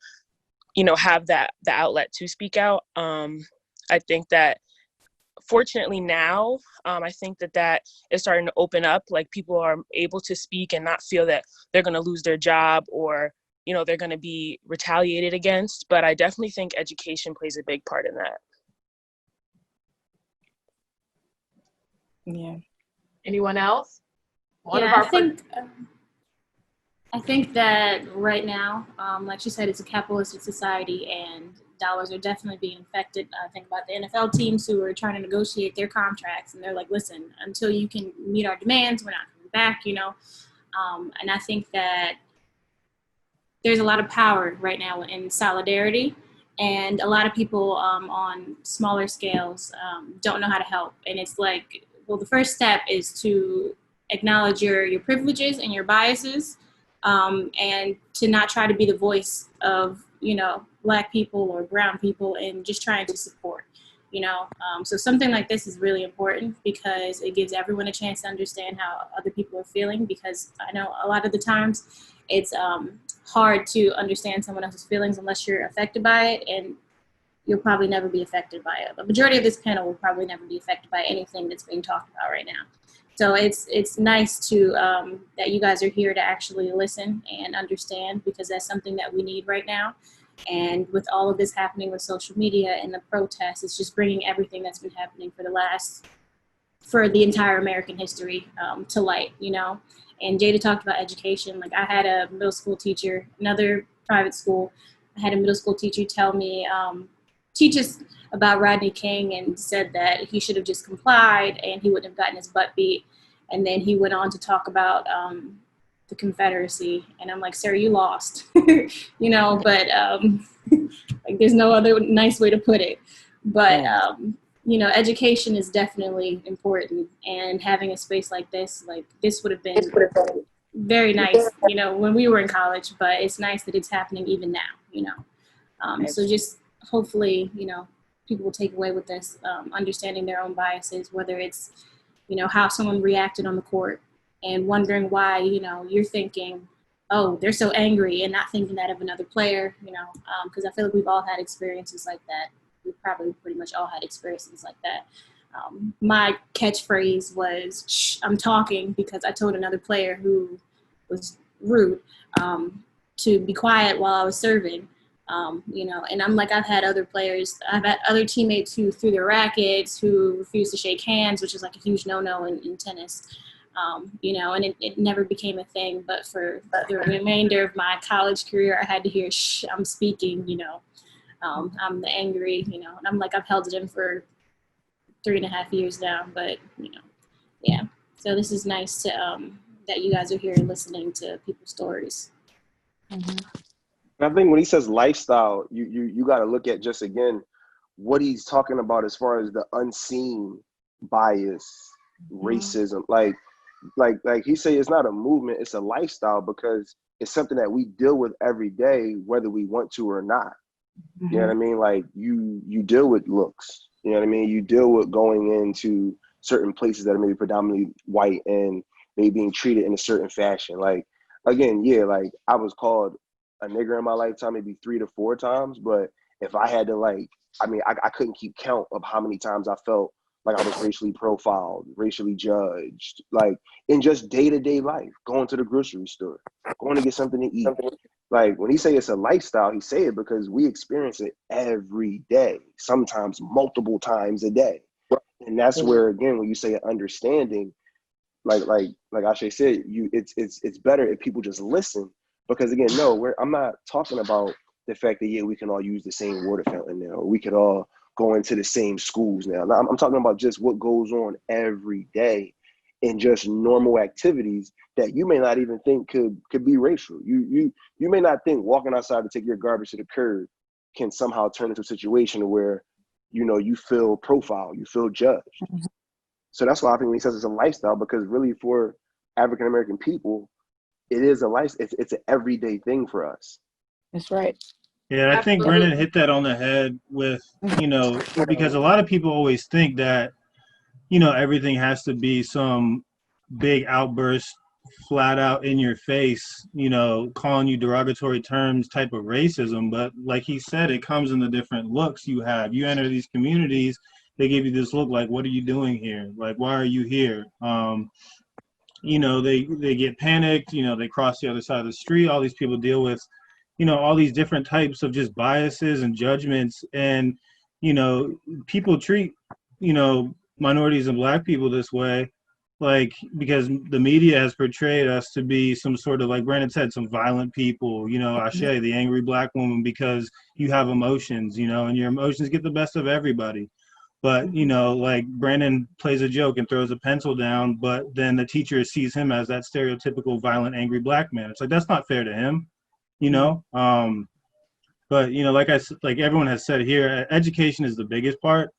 have the outlet to speak out. I think that fortunately now, I think that is starting to open up. Like, people are able to speak and not feel that they're going to lose their job or, you know, they're going to be retaliated against. But I definitely think education plays a big part in that. Yeah. Anyone else? I think that right now, like she said, it's a capitalistic society and dollars are definitely being affected. I think about the NFL teams who are trying to negotiate their contracts and they're like, listen, until you can meet our demands, we're not coming back, you know? And I think that there's a lot of power right now in solidarity, and a lot of people on smaller scales don't know how to help. And it's like, well, the first step is to acknowledge your privileges and your biases, and to not try to be the voice of, you know, Black people or brown people, and just trying to support, you know. So something like this is really important because it gives everyone a chance to understand how other people are feeling, because I know a lot of the times it's hard to understand someone else's feelings unless you're affected by it, and you'll probably never be affected by it. The majority of this panel will probably never be affected by anything that's being talked about right now. So it's nice to that you guys are here to actually listen and understand, because that's something that we need right now. And with all of this happening with social media and the protests, it's just bringing everything that's been happening for the entire American history to light, you know. And Jada talked about education. Like, I had a middle school teacher, another private school, I had a middle school teacher tell me, teach us about Rodney King, and said that he should have just complied and he wouldn't have gotten his butt beat. And then he went on to talk about the Confederacy. And I'm like, sir, you lost, you know, but like, there's no other nice way to put it. But, you know, education is definitely important. And having a space like this would have been very nice, you know, when we were in college, but it's nice that it's happening even now, you know. So just hopefully, you know, people will take away with this, understanding their own biases, whether it's, you know, how someone reacted on the court and wondering why, you know, you're thinking, oh, they're so angry, and not thinking that of another player, you know, because I feel like we've all had experiences like that. We've probably pretty much all had experiences like that. My catchphrase was, shh, I'm talking, because I told another player who was rude to be quiet while I was serving. You know, and I'm like, I've had other teammates who threw their rackets, who refused to shake hands, which is like a huge no-no in tennis. You know, and it never became a thing, but for the remainder of my college career, I had to hear, shh, I'm speaking, you know. I'm the angry, you know, and I'm like, I've held it in for 3.5 years now, but, you know, yeah. So this is nice to, that you guys are here listening to people's stories. I think when he says lifestyle, you got to look at just, again, what he's talking about as far as the unseen bias, racism. Like he say, it's not a movement, it's a lifestyle, because it's something that we deal with every day, whether we want to or not. You know what I mean? Like, you deal with looks, you know what I mean? You deal with going into certain places that are maybe predominantly white and maybe being treated in a certain fashion. Like, again, yeah, like, I was called a nigger in my lifetime maybe 3 to 4 times, but if I had to, like, I mean, I couldn't keep count of how many times I felt like I was racially profiled, racially judged, like, in just day-to-day life, going to the grocery store, going to get something to eat. Like, when he say it's a lifestyle, he say it because we experience it every day, sometimes multiple times a day. And that's where, again, when you say understanding, like Ashe said, it's better if people just listen. Because, again, no, I'm not talking about the fact that, yeah, we can all use the same water fountain now, or we could all go into the same schools now. I'm talking about just what goes on every day in just normal activities that you may not even think could be racial. You may not think walking outside to take your garbage to the curb can somehow turn into a situation where, you know, you feel profiled, you feel judged. So that's why I think when he says it's a lifestyle, because really for African American people, it is a life. It's an everyday thing for us. That's right. Yeah, I think Brennan hit that on the head with, you know, because a lot of people always think that, you know, everything has to be some big outburst, flat out in your face, you know, calling you derogatory terms type of racism. But like he said, it comes in the different looks you have. You enter these communities they give you this look like, what are you doing here? Like, why are you here? You know, they get panicked, you know, they cross the other side of the street. All these people deal with, you know, all these different types of just biases and judgments. And, you know, people treat, you know, minorities and Black people this way, like, because the media has portrayed us to be some sort of, like Brandon said, some violent people, you know, Ashe, the angry Black woman, because you have emotions, you know, and your emotions get the best of everybody. But, you know, like Brandon plays a joke and throws a pencil down, but then the teacher sees him as that stereotypical violent, angry Black man. It's like, that's not fair to him, you know? But, you know, like everyone has said here, education is the biggest part.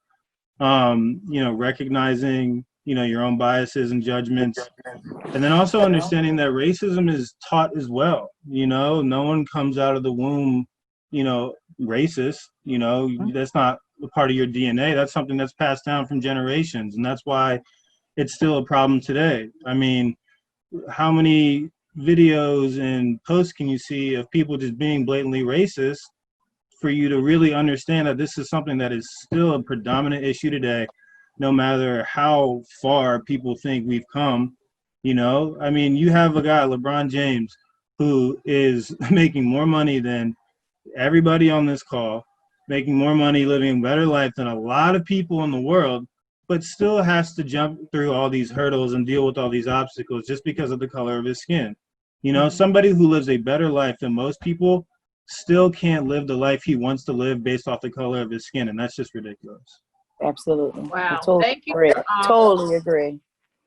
You know, recognizing, you know, your own biases and judgments. And then also understanding that racism is taught as well. You know, no one comes out of the womb, you know, racist. You know, that's not a part of your DNA. That's something that's passed down from generations. And that's why it's still a problem today. I mean, how many videos and posts can you see of people just being blatantly racist for you to really understand that this is something that is still a predominant issue today, no matter how far people think we've come? You know, I mean, you have a guy, LeBron James, who is making more money than everybody on this call, making more money, living a better life than a lot of people in the world, but still has to jump through all these hurdles and deal with all these obstacles just because of the color of his skin. You know, somebody who lives a better life than most people still can't live the life he wants to live based off the color of his skin, and that's just ridiculous. Absolutely. Wow. I totally Thank you. agree. Totally agree.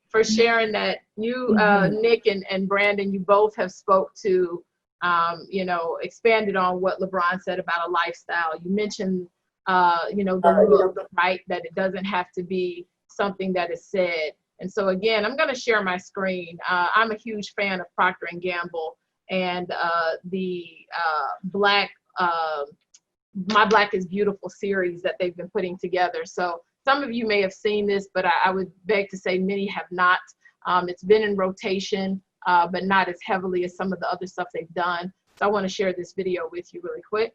For sharing that. You, Nick and Brandon, you both have spoke to, you know, expanded on what LeBron said about a lifestyle. You mentioned, you know, the look, right? That it doesn't have to be something that is said. And so again, I'm going to share my screen. I'm a huge fan of Procter & Gamble and the My Black is Beautiful series that they've been putting together. So some of you may have seen this, but I would beg to say many have not. It's been in rotation, but not as heavily as some of the other stuff they've done. So I want to share this video with you really quick.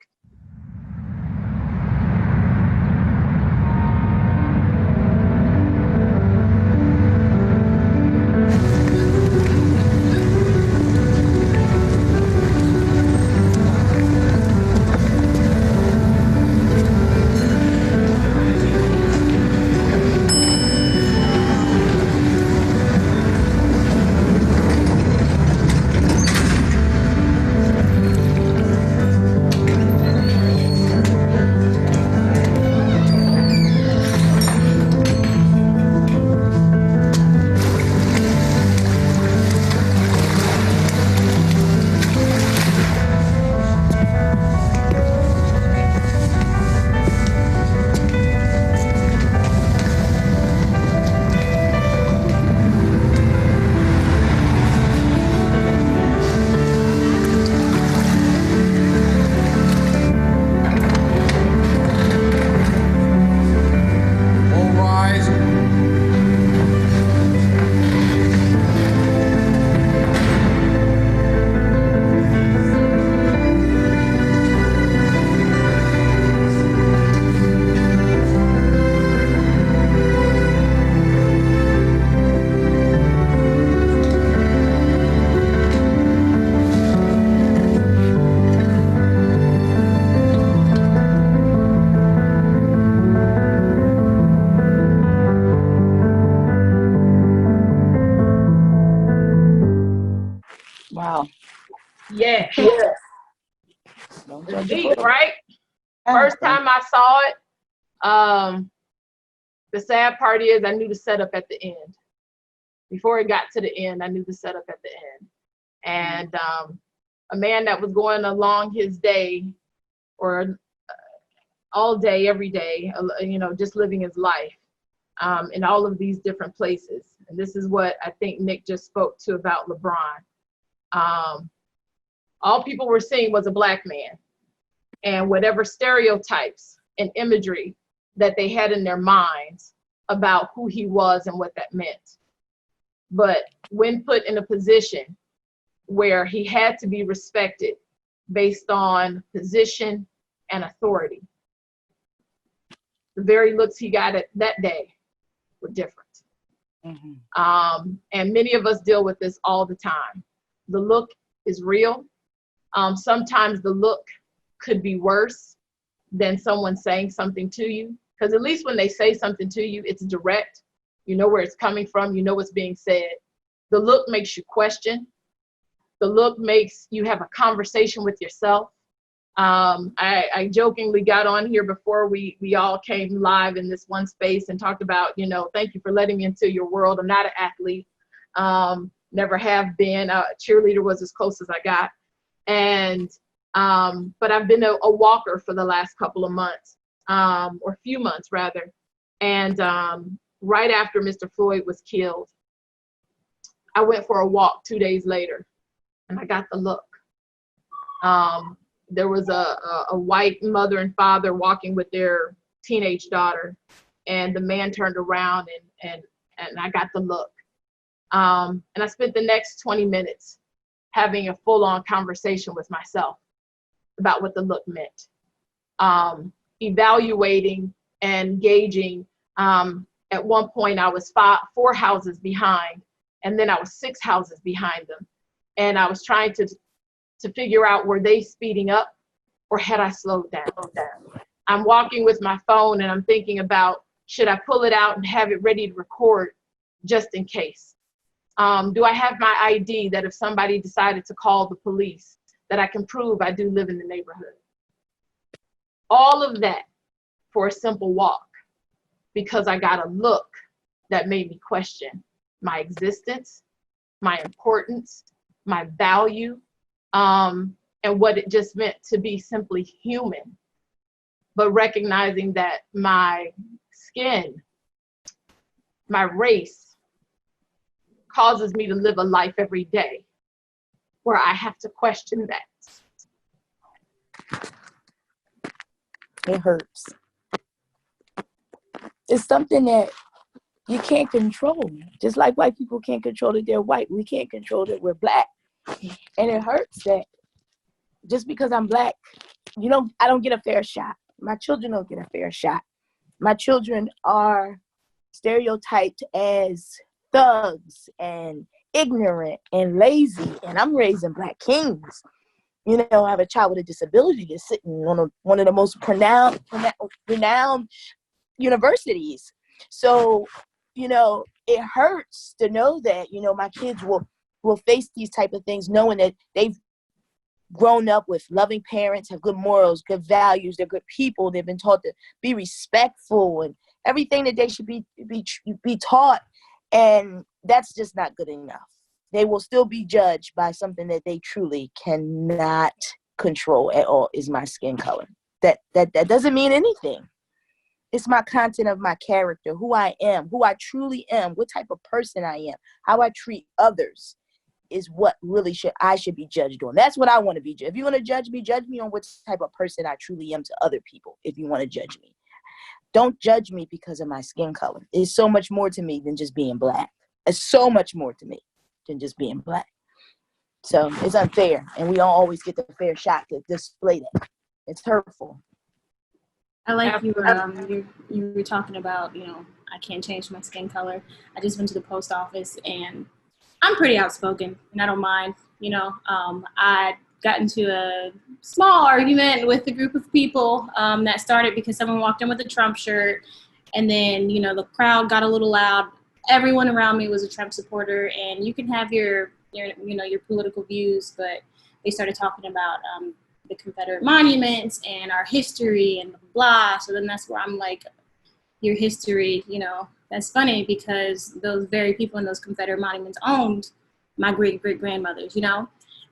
Wow. Yeah. Don't It's judge a deep, book. right? First time I saw it, the sad part is I knew the setup at the end. Before it got to the end, I knew the setup at the end. And a man that was going along his day, or all day, every day, you know, just living his life in all of these different places. And this is what I think Nick just spoke to about LeBron. All people were seeing was a Black man, and whatever stereotypes and imagery that they had in their minds about who he was and what that meant. But when put in a position where he had to be respected based on position and authority, the very looks he got at that day were different. And many of us deal with this all the time. The look is real. Sometimes the look could be worse than someone saying something to you, because at least when they say something to you, it's direct. You know where it's coming from. You know what's being said. The look makes you question. The look makes you have a conversation with yourself. I jokingly got on here before we all came live in this one space and talked about, thank you for letting me into your world. I'm not an athlete, never have been. A cheerleader was as close as I got. And, but I've been a walker for the last couple of months, or few months rather. And right after Mr. Floyd was killed, I went for a walk 2 days later and I got the look. There was a white mother and father walking with their teenage daughter, and the man turned around and I got the look. And I spent the next 20 minutes having a full-on conversation with myself about what the look meant. Evaluating and gauging. At one point I was 4 houses behind, and then I was 6 houses behind them. And I was trying to figure out, were they speeding up or had I slowed down? I'm walking with my phone and I'm thinking about, should I pull it out and have it ready to record just in case? Do I have my ID that if somebody decided to call the police, that I can prove I do live in the neighborhood? All of that for a simple walk, because I got a look that made me question my existence, my importance, my value, and what it just meant to be simply human. But recognizing that my skin, my race, causes me to live a life every day where I have to question that. It hurts. It's something that you can't control. Just like white people can't control that they're white, we can't control that we're black. And it hurts that just because I'm black, I don't get a fair shot. My children don't get a fair shot. My children are stereotyped as thugs and ignorant and lazy, and I'm raising black kings. I have a child with a disability that's sitting on one of the most renowned universities. So, it hurts to know that, my kids will face these type of things, knowing that they've grown up with loving parents, have good morals, good values, they're good people. They've been taught to be respectful and everything that they should be taught. And that's just not good enough. They will still be judged by something that they truly cannot control at all, is my skin color. That doesn't mean anything. It's my content of my character, who I am, who I truly am, what type of person I am, how I treat others is what really I should be judged on. That's what I want to be judged. If you want to judge me on what type of person I truly am to other people, if you want to judge me. Don't judge me because of my skin color. It's so much more to me than just being black. It's so much more to me than just being black. So it's unfair, and we don't always get the fair shot to display that. It's hurtful. I like you were talking about, I can't change my skin color. I just went to the post office, and I'm pretty outspoken, and I don't mind. I got into a small argument with a group of people that started because someone walked in with a Trump shirt, and then, the crowd got a little loud. Everyone around me was a Trump supporter, and you can have your political views, but they started talking about the Confederate monuments and our history and blah. So then that's where I'm like, your history, that's funny because those very people in those Confederate monuments owned my great-great-grandmothers,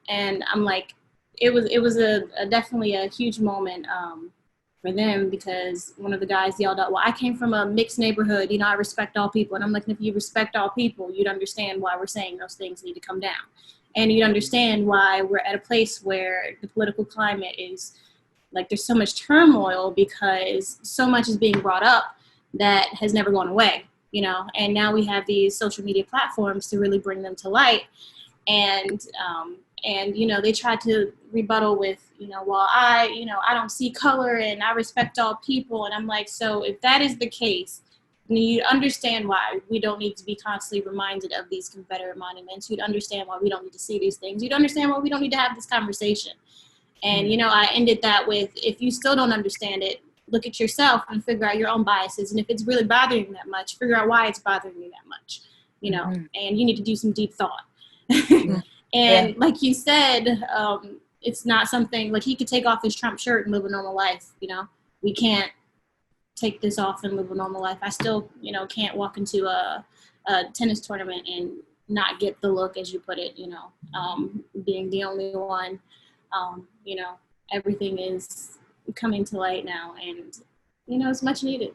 And I'm like, it was definitely a huge moment for them, because one of the guys yelled out, well, I came from a mixed neighborhood, I respect all people. And I'm like, if you respect all people, you'd understand why we're saying those things need to come down. And you'd understand why we're at a place where the political climate is like, there's so much turmoil because so much is being brought up that has never gone away, And now we have these social media platforms to really bring them to light. And you know, they tried to rebuttal with, you know, well, I don't see color and I respect all people. And I'm like, so if that is the case, you understand why we don't need to be constantly reminded of these Confederate monuments. You'd understand why we don't need to see these things. You'd understand why we don't need to have this conversation. And, you know, I ended that with, if you still don't understand it, look at yourself and figure out your own biases. And if it's really bothering you that much, figure out why it's bothering you that much, you know, and you need to do some deep thought. And like you said, it's not something, like he could take off his Trump shirt and live a normal life, you know. We can't take this off and live a normal life. I still, you know, can't walk into a tennis tournament and not get the look, as you put it, you know, being the only one. You know, everything is coming to light now, and, you know, it's much needed.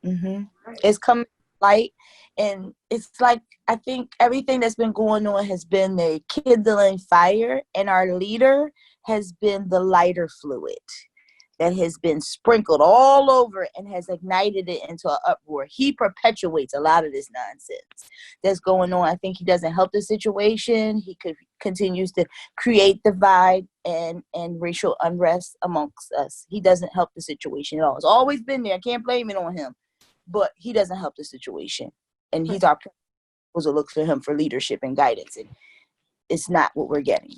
It's coming to light, and it's like, I think everything that's been going on has been the kindling fire, and our leader has been the lighter fluid that has been sprinkled all over and has ignited it into an uproar. He perpetuates a lot of this nonsense that's going on. I think he doesn't help the situation. He continues to create divide and racial unrest amongst us. He doesn't help the situation at all. It's always been there. I can't blame it on him, but he doesn't help the situation. And he's our president. We're supposed to look for him for leadership and guidance, and it's not what we're getting.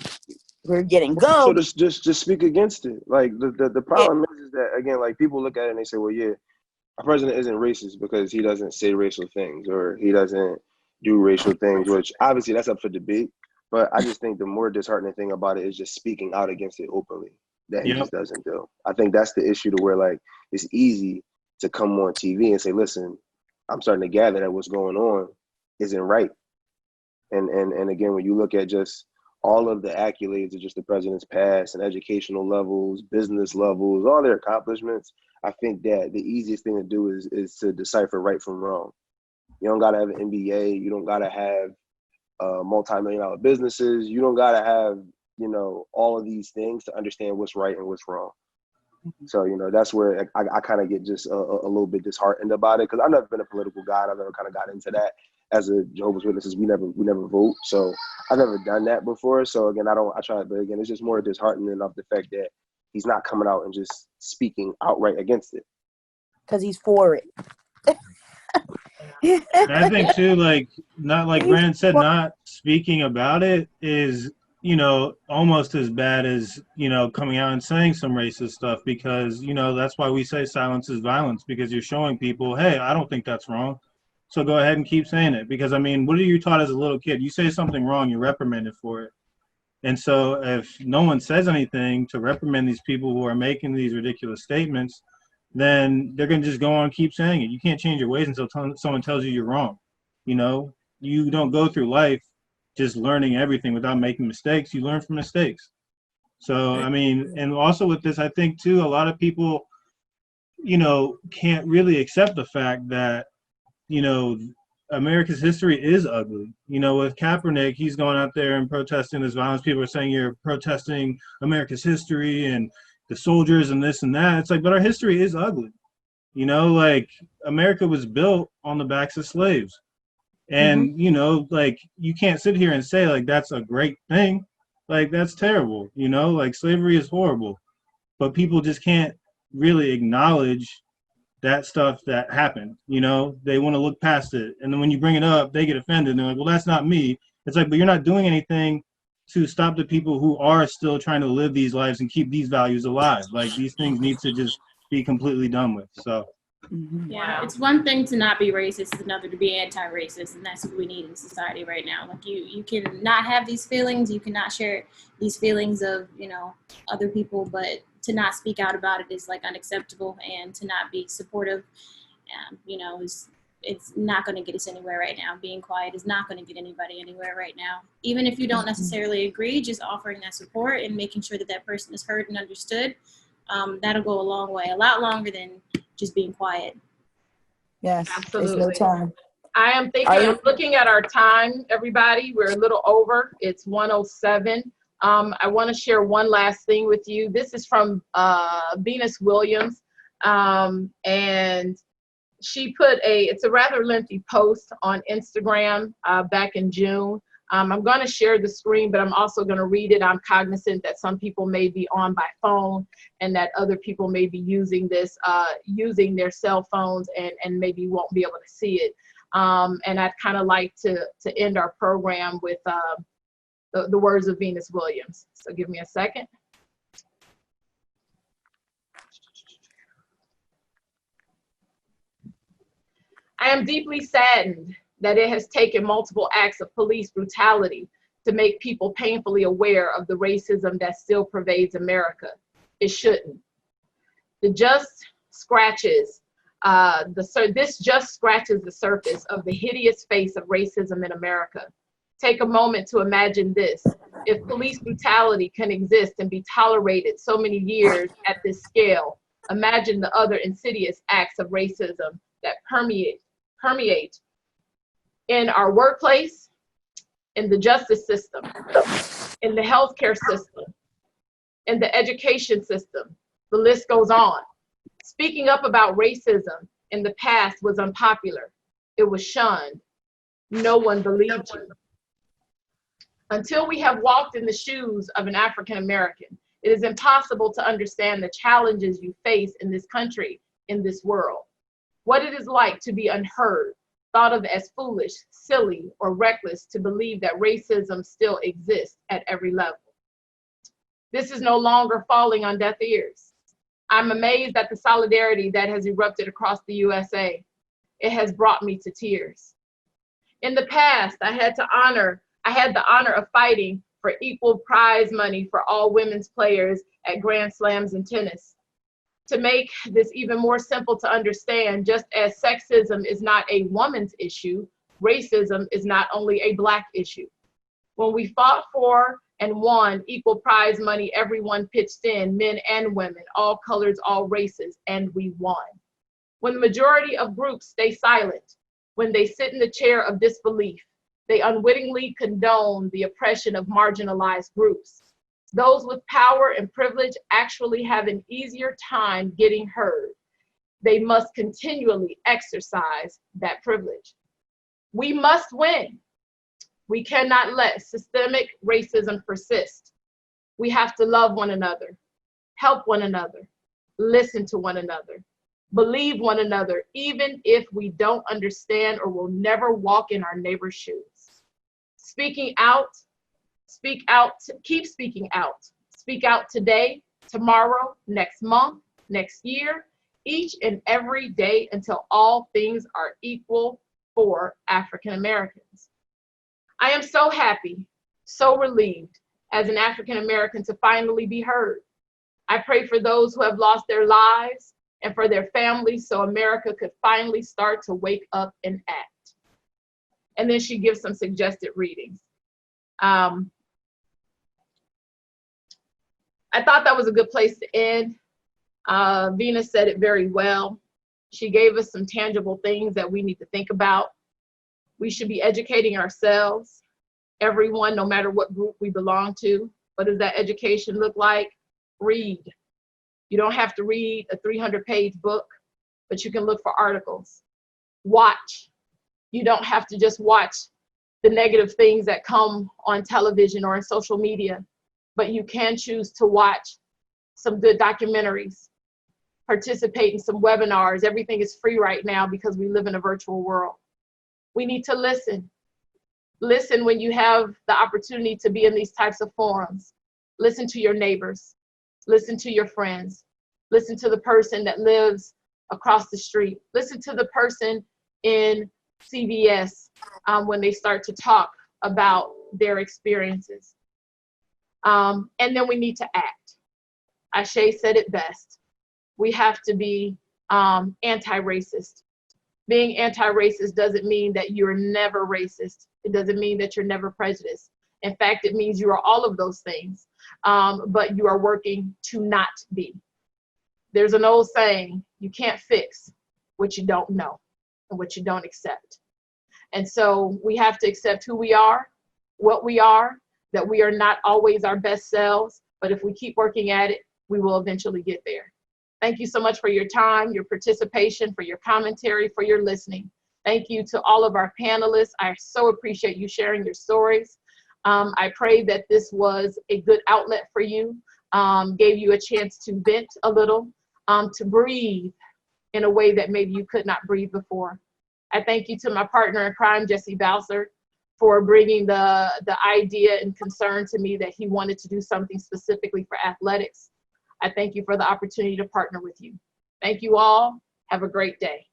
We're getting So just speak against it. Like the problem is that, again, like people look at it and they say, well, yeah, our president isn't racist because he doesn't say racial things or he doesn't do racial things, which obviously that's up for debate. But I just think the more disheartening thing about it is just speaking out against it openly that he just doesn't do. I think that's the issue, to where like it's easy to come on TV and say, listen, I'm starting to gather that what's going on isn't right. And again, when you look at just all of the accolades of just the president's past and educational levels, business levels, all their accomplishments, I think that the easiest thing to do is to decipher right from wrong. You don't gotta have an MBA. You don't gotta have multi-million-dollar businesses. You don't gotta have, you know, all of these things to understand what's right and what's wrong. So, you know, that's where I kind of get just a little bit disheartened about it, because I've never been a political guy. I've never kind of got into that. As a Jehovah's Witnesses, we never vote. So I've never done that before. So again, I try, but again, it's just more disheartening of the fact that he's not coming out and just speaking outright against it. Because he's for it. And I think too, like, not like Brandon said, not speaking about it is, you know, almost as bad as, you know, coming out and saying some racist stuff, because, you know, that's why we say silence is violence, because you're showing people, hey, I don't think that's wrong. So go ahead and keep saying it. Because, I mean, what are you taught as a little kid? You say something wrong, you're reprimanded for it. And so if no one says anything to reprimand these people who are making these ridiculous statements, then they're going to just go on and keep saying it. You can't change your ways until someone tells you you're wrong. You know, you don't go through life just learning everything without making mistakes. You learn from mistakes. So, I mean, and also with this, I think too, a lot of people, you know, can't really accept the fact that, you know, America's history is ugly. You know, with Kaepernick, he's going out there and protesting this violence. People are saying you're protesting America's history and the soldiers and this and that. It's like, but our history is ugly. You know, like, America was built on the backs of slaves. And, you know, like, you can't sit here and say, like, that's a great thing. Like, that's terrible. You know, like, slavery is horrible. But people just can't really acknowledge that stuff that happened. You know, they want to look past it. And then when you bring it up, they get offended. And they're like, well, that's not me. It's like, but you're not doing anything to stop the people who are still trying to live these lives and keep these values alive. Like, these things need to just be completely done with. So. Yeah, it's one thing to not be racist, it's another to be anti-racist, and that's what we need in society right now. Like, you can not have these feelings, you cannot share these feelings of, you know, other people, but to not speak out about it is, like, unacceptable, and to not be supportive, you know, it's not going to get us anywhere right now. Being quiet is not going to get anybody anywhere right now. Even if you don't necessarily agree, just offering that support and making sure that that person is heard and understood, that'll go a long way, a lot longer than just being quiet. Yes, absolutely. There's no time. I'm looking at our time, everybody. We're a little over. It's 1:07. I want to share one last thing with you. This is from Venus Williams. And she put it's a rather lengthy post on Instagram back in June. I'm going to share the screen, but I'm also going to read it. I'm cognizant that some people may be on by phone and that other people may be using this, using their cell phones and maybe won't be able to see it. And I'd kind of like to end our program with the words of Venus Williams. So give me a second. I am deeply saddened that it has taken multiple acts of police brutality to make people painfully aware of the racism that still pervades America. It shouldn't. This just scratches the surface of the hideous face of racism in America. Take a moment to imagine this. If police brutality can exist and be tolerated so many years at this scale, imagine the other insidious acts of racism that permeate in our workplace, in the justice system, in the healthcare system, in the education system. The list goes on. Speaking up about racism in the past was unpopular. It was shunned. No one believed you. Until we have walked in the shoes of an African American, it is impossible to understand the challenges you face in this country, in this world. What it is like to be unheard, thought of as foolish, silly, or reckless to believe that racism still exists at every level. This is no longer falling on deaf ears. I'm amazed at the solidarity that has erupted across the USA. It has brought me to tears. In the past, I had the honor of fighting for equal prize money for all women's players at Grand Slams in tennis. To make this even more simple to understand, just as sexism is not a woman's issue, racism is not only a Black issue. When we fought for and won equal prize money, everyone pitched in, men and women, all colors, all races, and we won. When the majority of groups stay silent, when they sit in the chair of disbelief, they unwittingly condone the oppression of marginalized groups. Those with power and privilege actually have an easier time getting heard. They must continually exercise that privilege. We must win. We cannot let systemic racism persist. We have to love one another, help one another, listen to one another, believe one another, even if we don't understand or will never walk in our neighbor's shoes. Speaking out, speak out, keep speaking out. Speak out today, tomorrow, next month, next year, each and every day until all things are equal for African Americans. I am so happy, so relieved as an African American to finally be heard. I pray for those who have lost their lives and for their families so America could finally start to wake up and act. And then she gives some suggested readings. I thought that was a good place to end. Venus said it very well. She gave us some tangible things that we need to think about. We should be educating ourselves, everyone, no matter what group we belong to. What does that education look like? Read. You don't have to read a 300-page book, but you can look for articles. Watch. You don't have to just watch the negative things that come on television or in social media, but you can choose to watch some good documentaries, participate in some webinars. Everything is free right now because we live in a virtual world. We need to listen. Listen when you have the opportunity to be in these types of forums. Listen to your neighbors. Listen to your friends. Listen to the person that lives across the street. Listen to the person in CVS when they start to talk about their experiences. And then we need to act. Ashe said it best. We have to be anti-racist. Being anti-racist doesn't mean that you're never racist. It doesn't mean that you're never prejudiced. In fact, it means you are all of those things, but you are working to not be. There's an old saying, you can't fix what you don't know and what you don't accept. And so we have to accept who we are, what we are, that we are not always our best selves, but if we keep working at it, we will eventually get there. Thank you so much for your time, your participation, for your commentary, for your listening. Thank you to all of our panelists. I so appreciate you sharing your stories. I pray that this was a good outlet for you, gave you a chance to vent a little, to breathe in a way that maybe you could not breathe before. I thank you to my partner in crime, Jesse Bowser, for bringing the idea and concern to me that he wanted to do something specifically for athletics. I thank you for the opportunity to partner with you. Thank you all. Have a great day.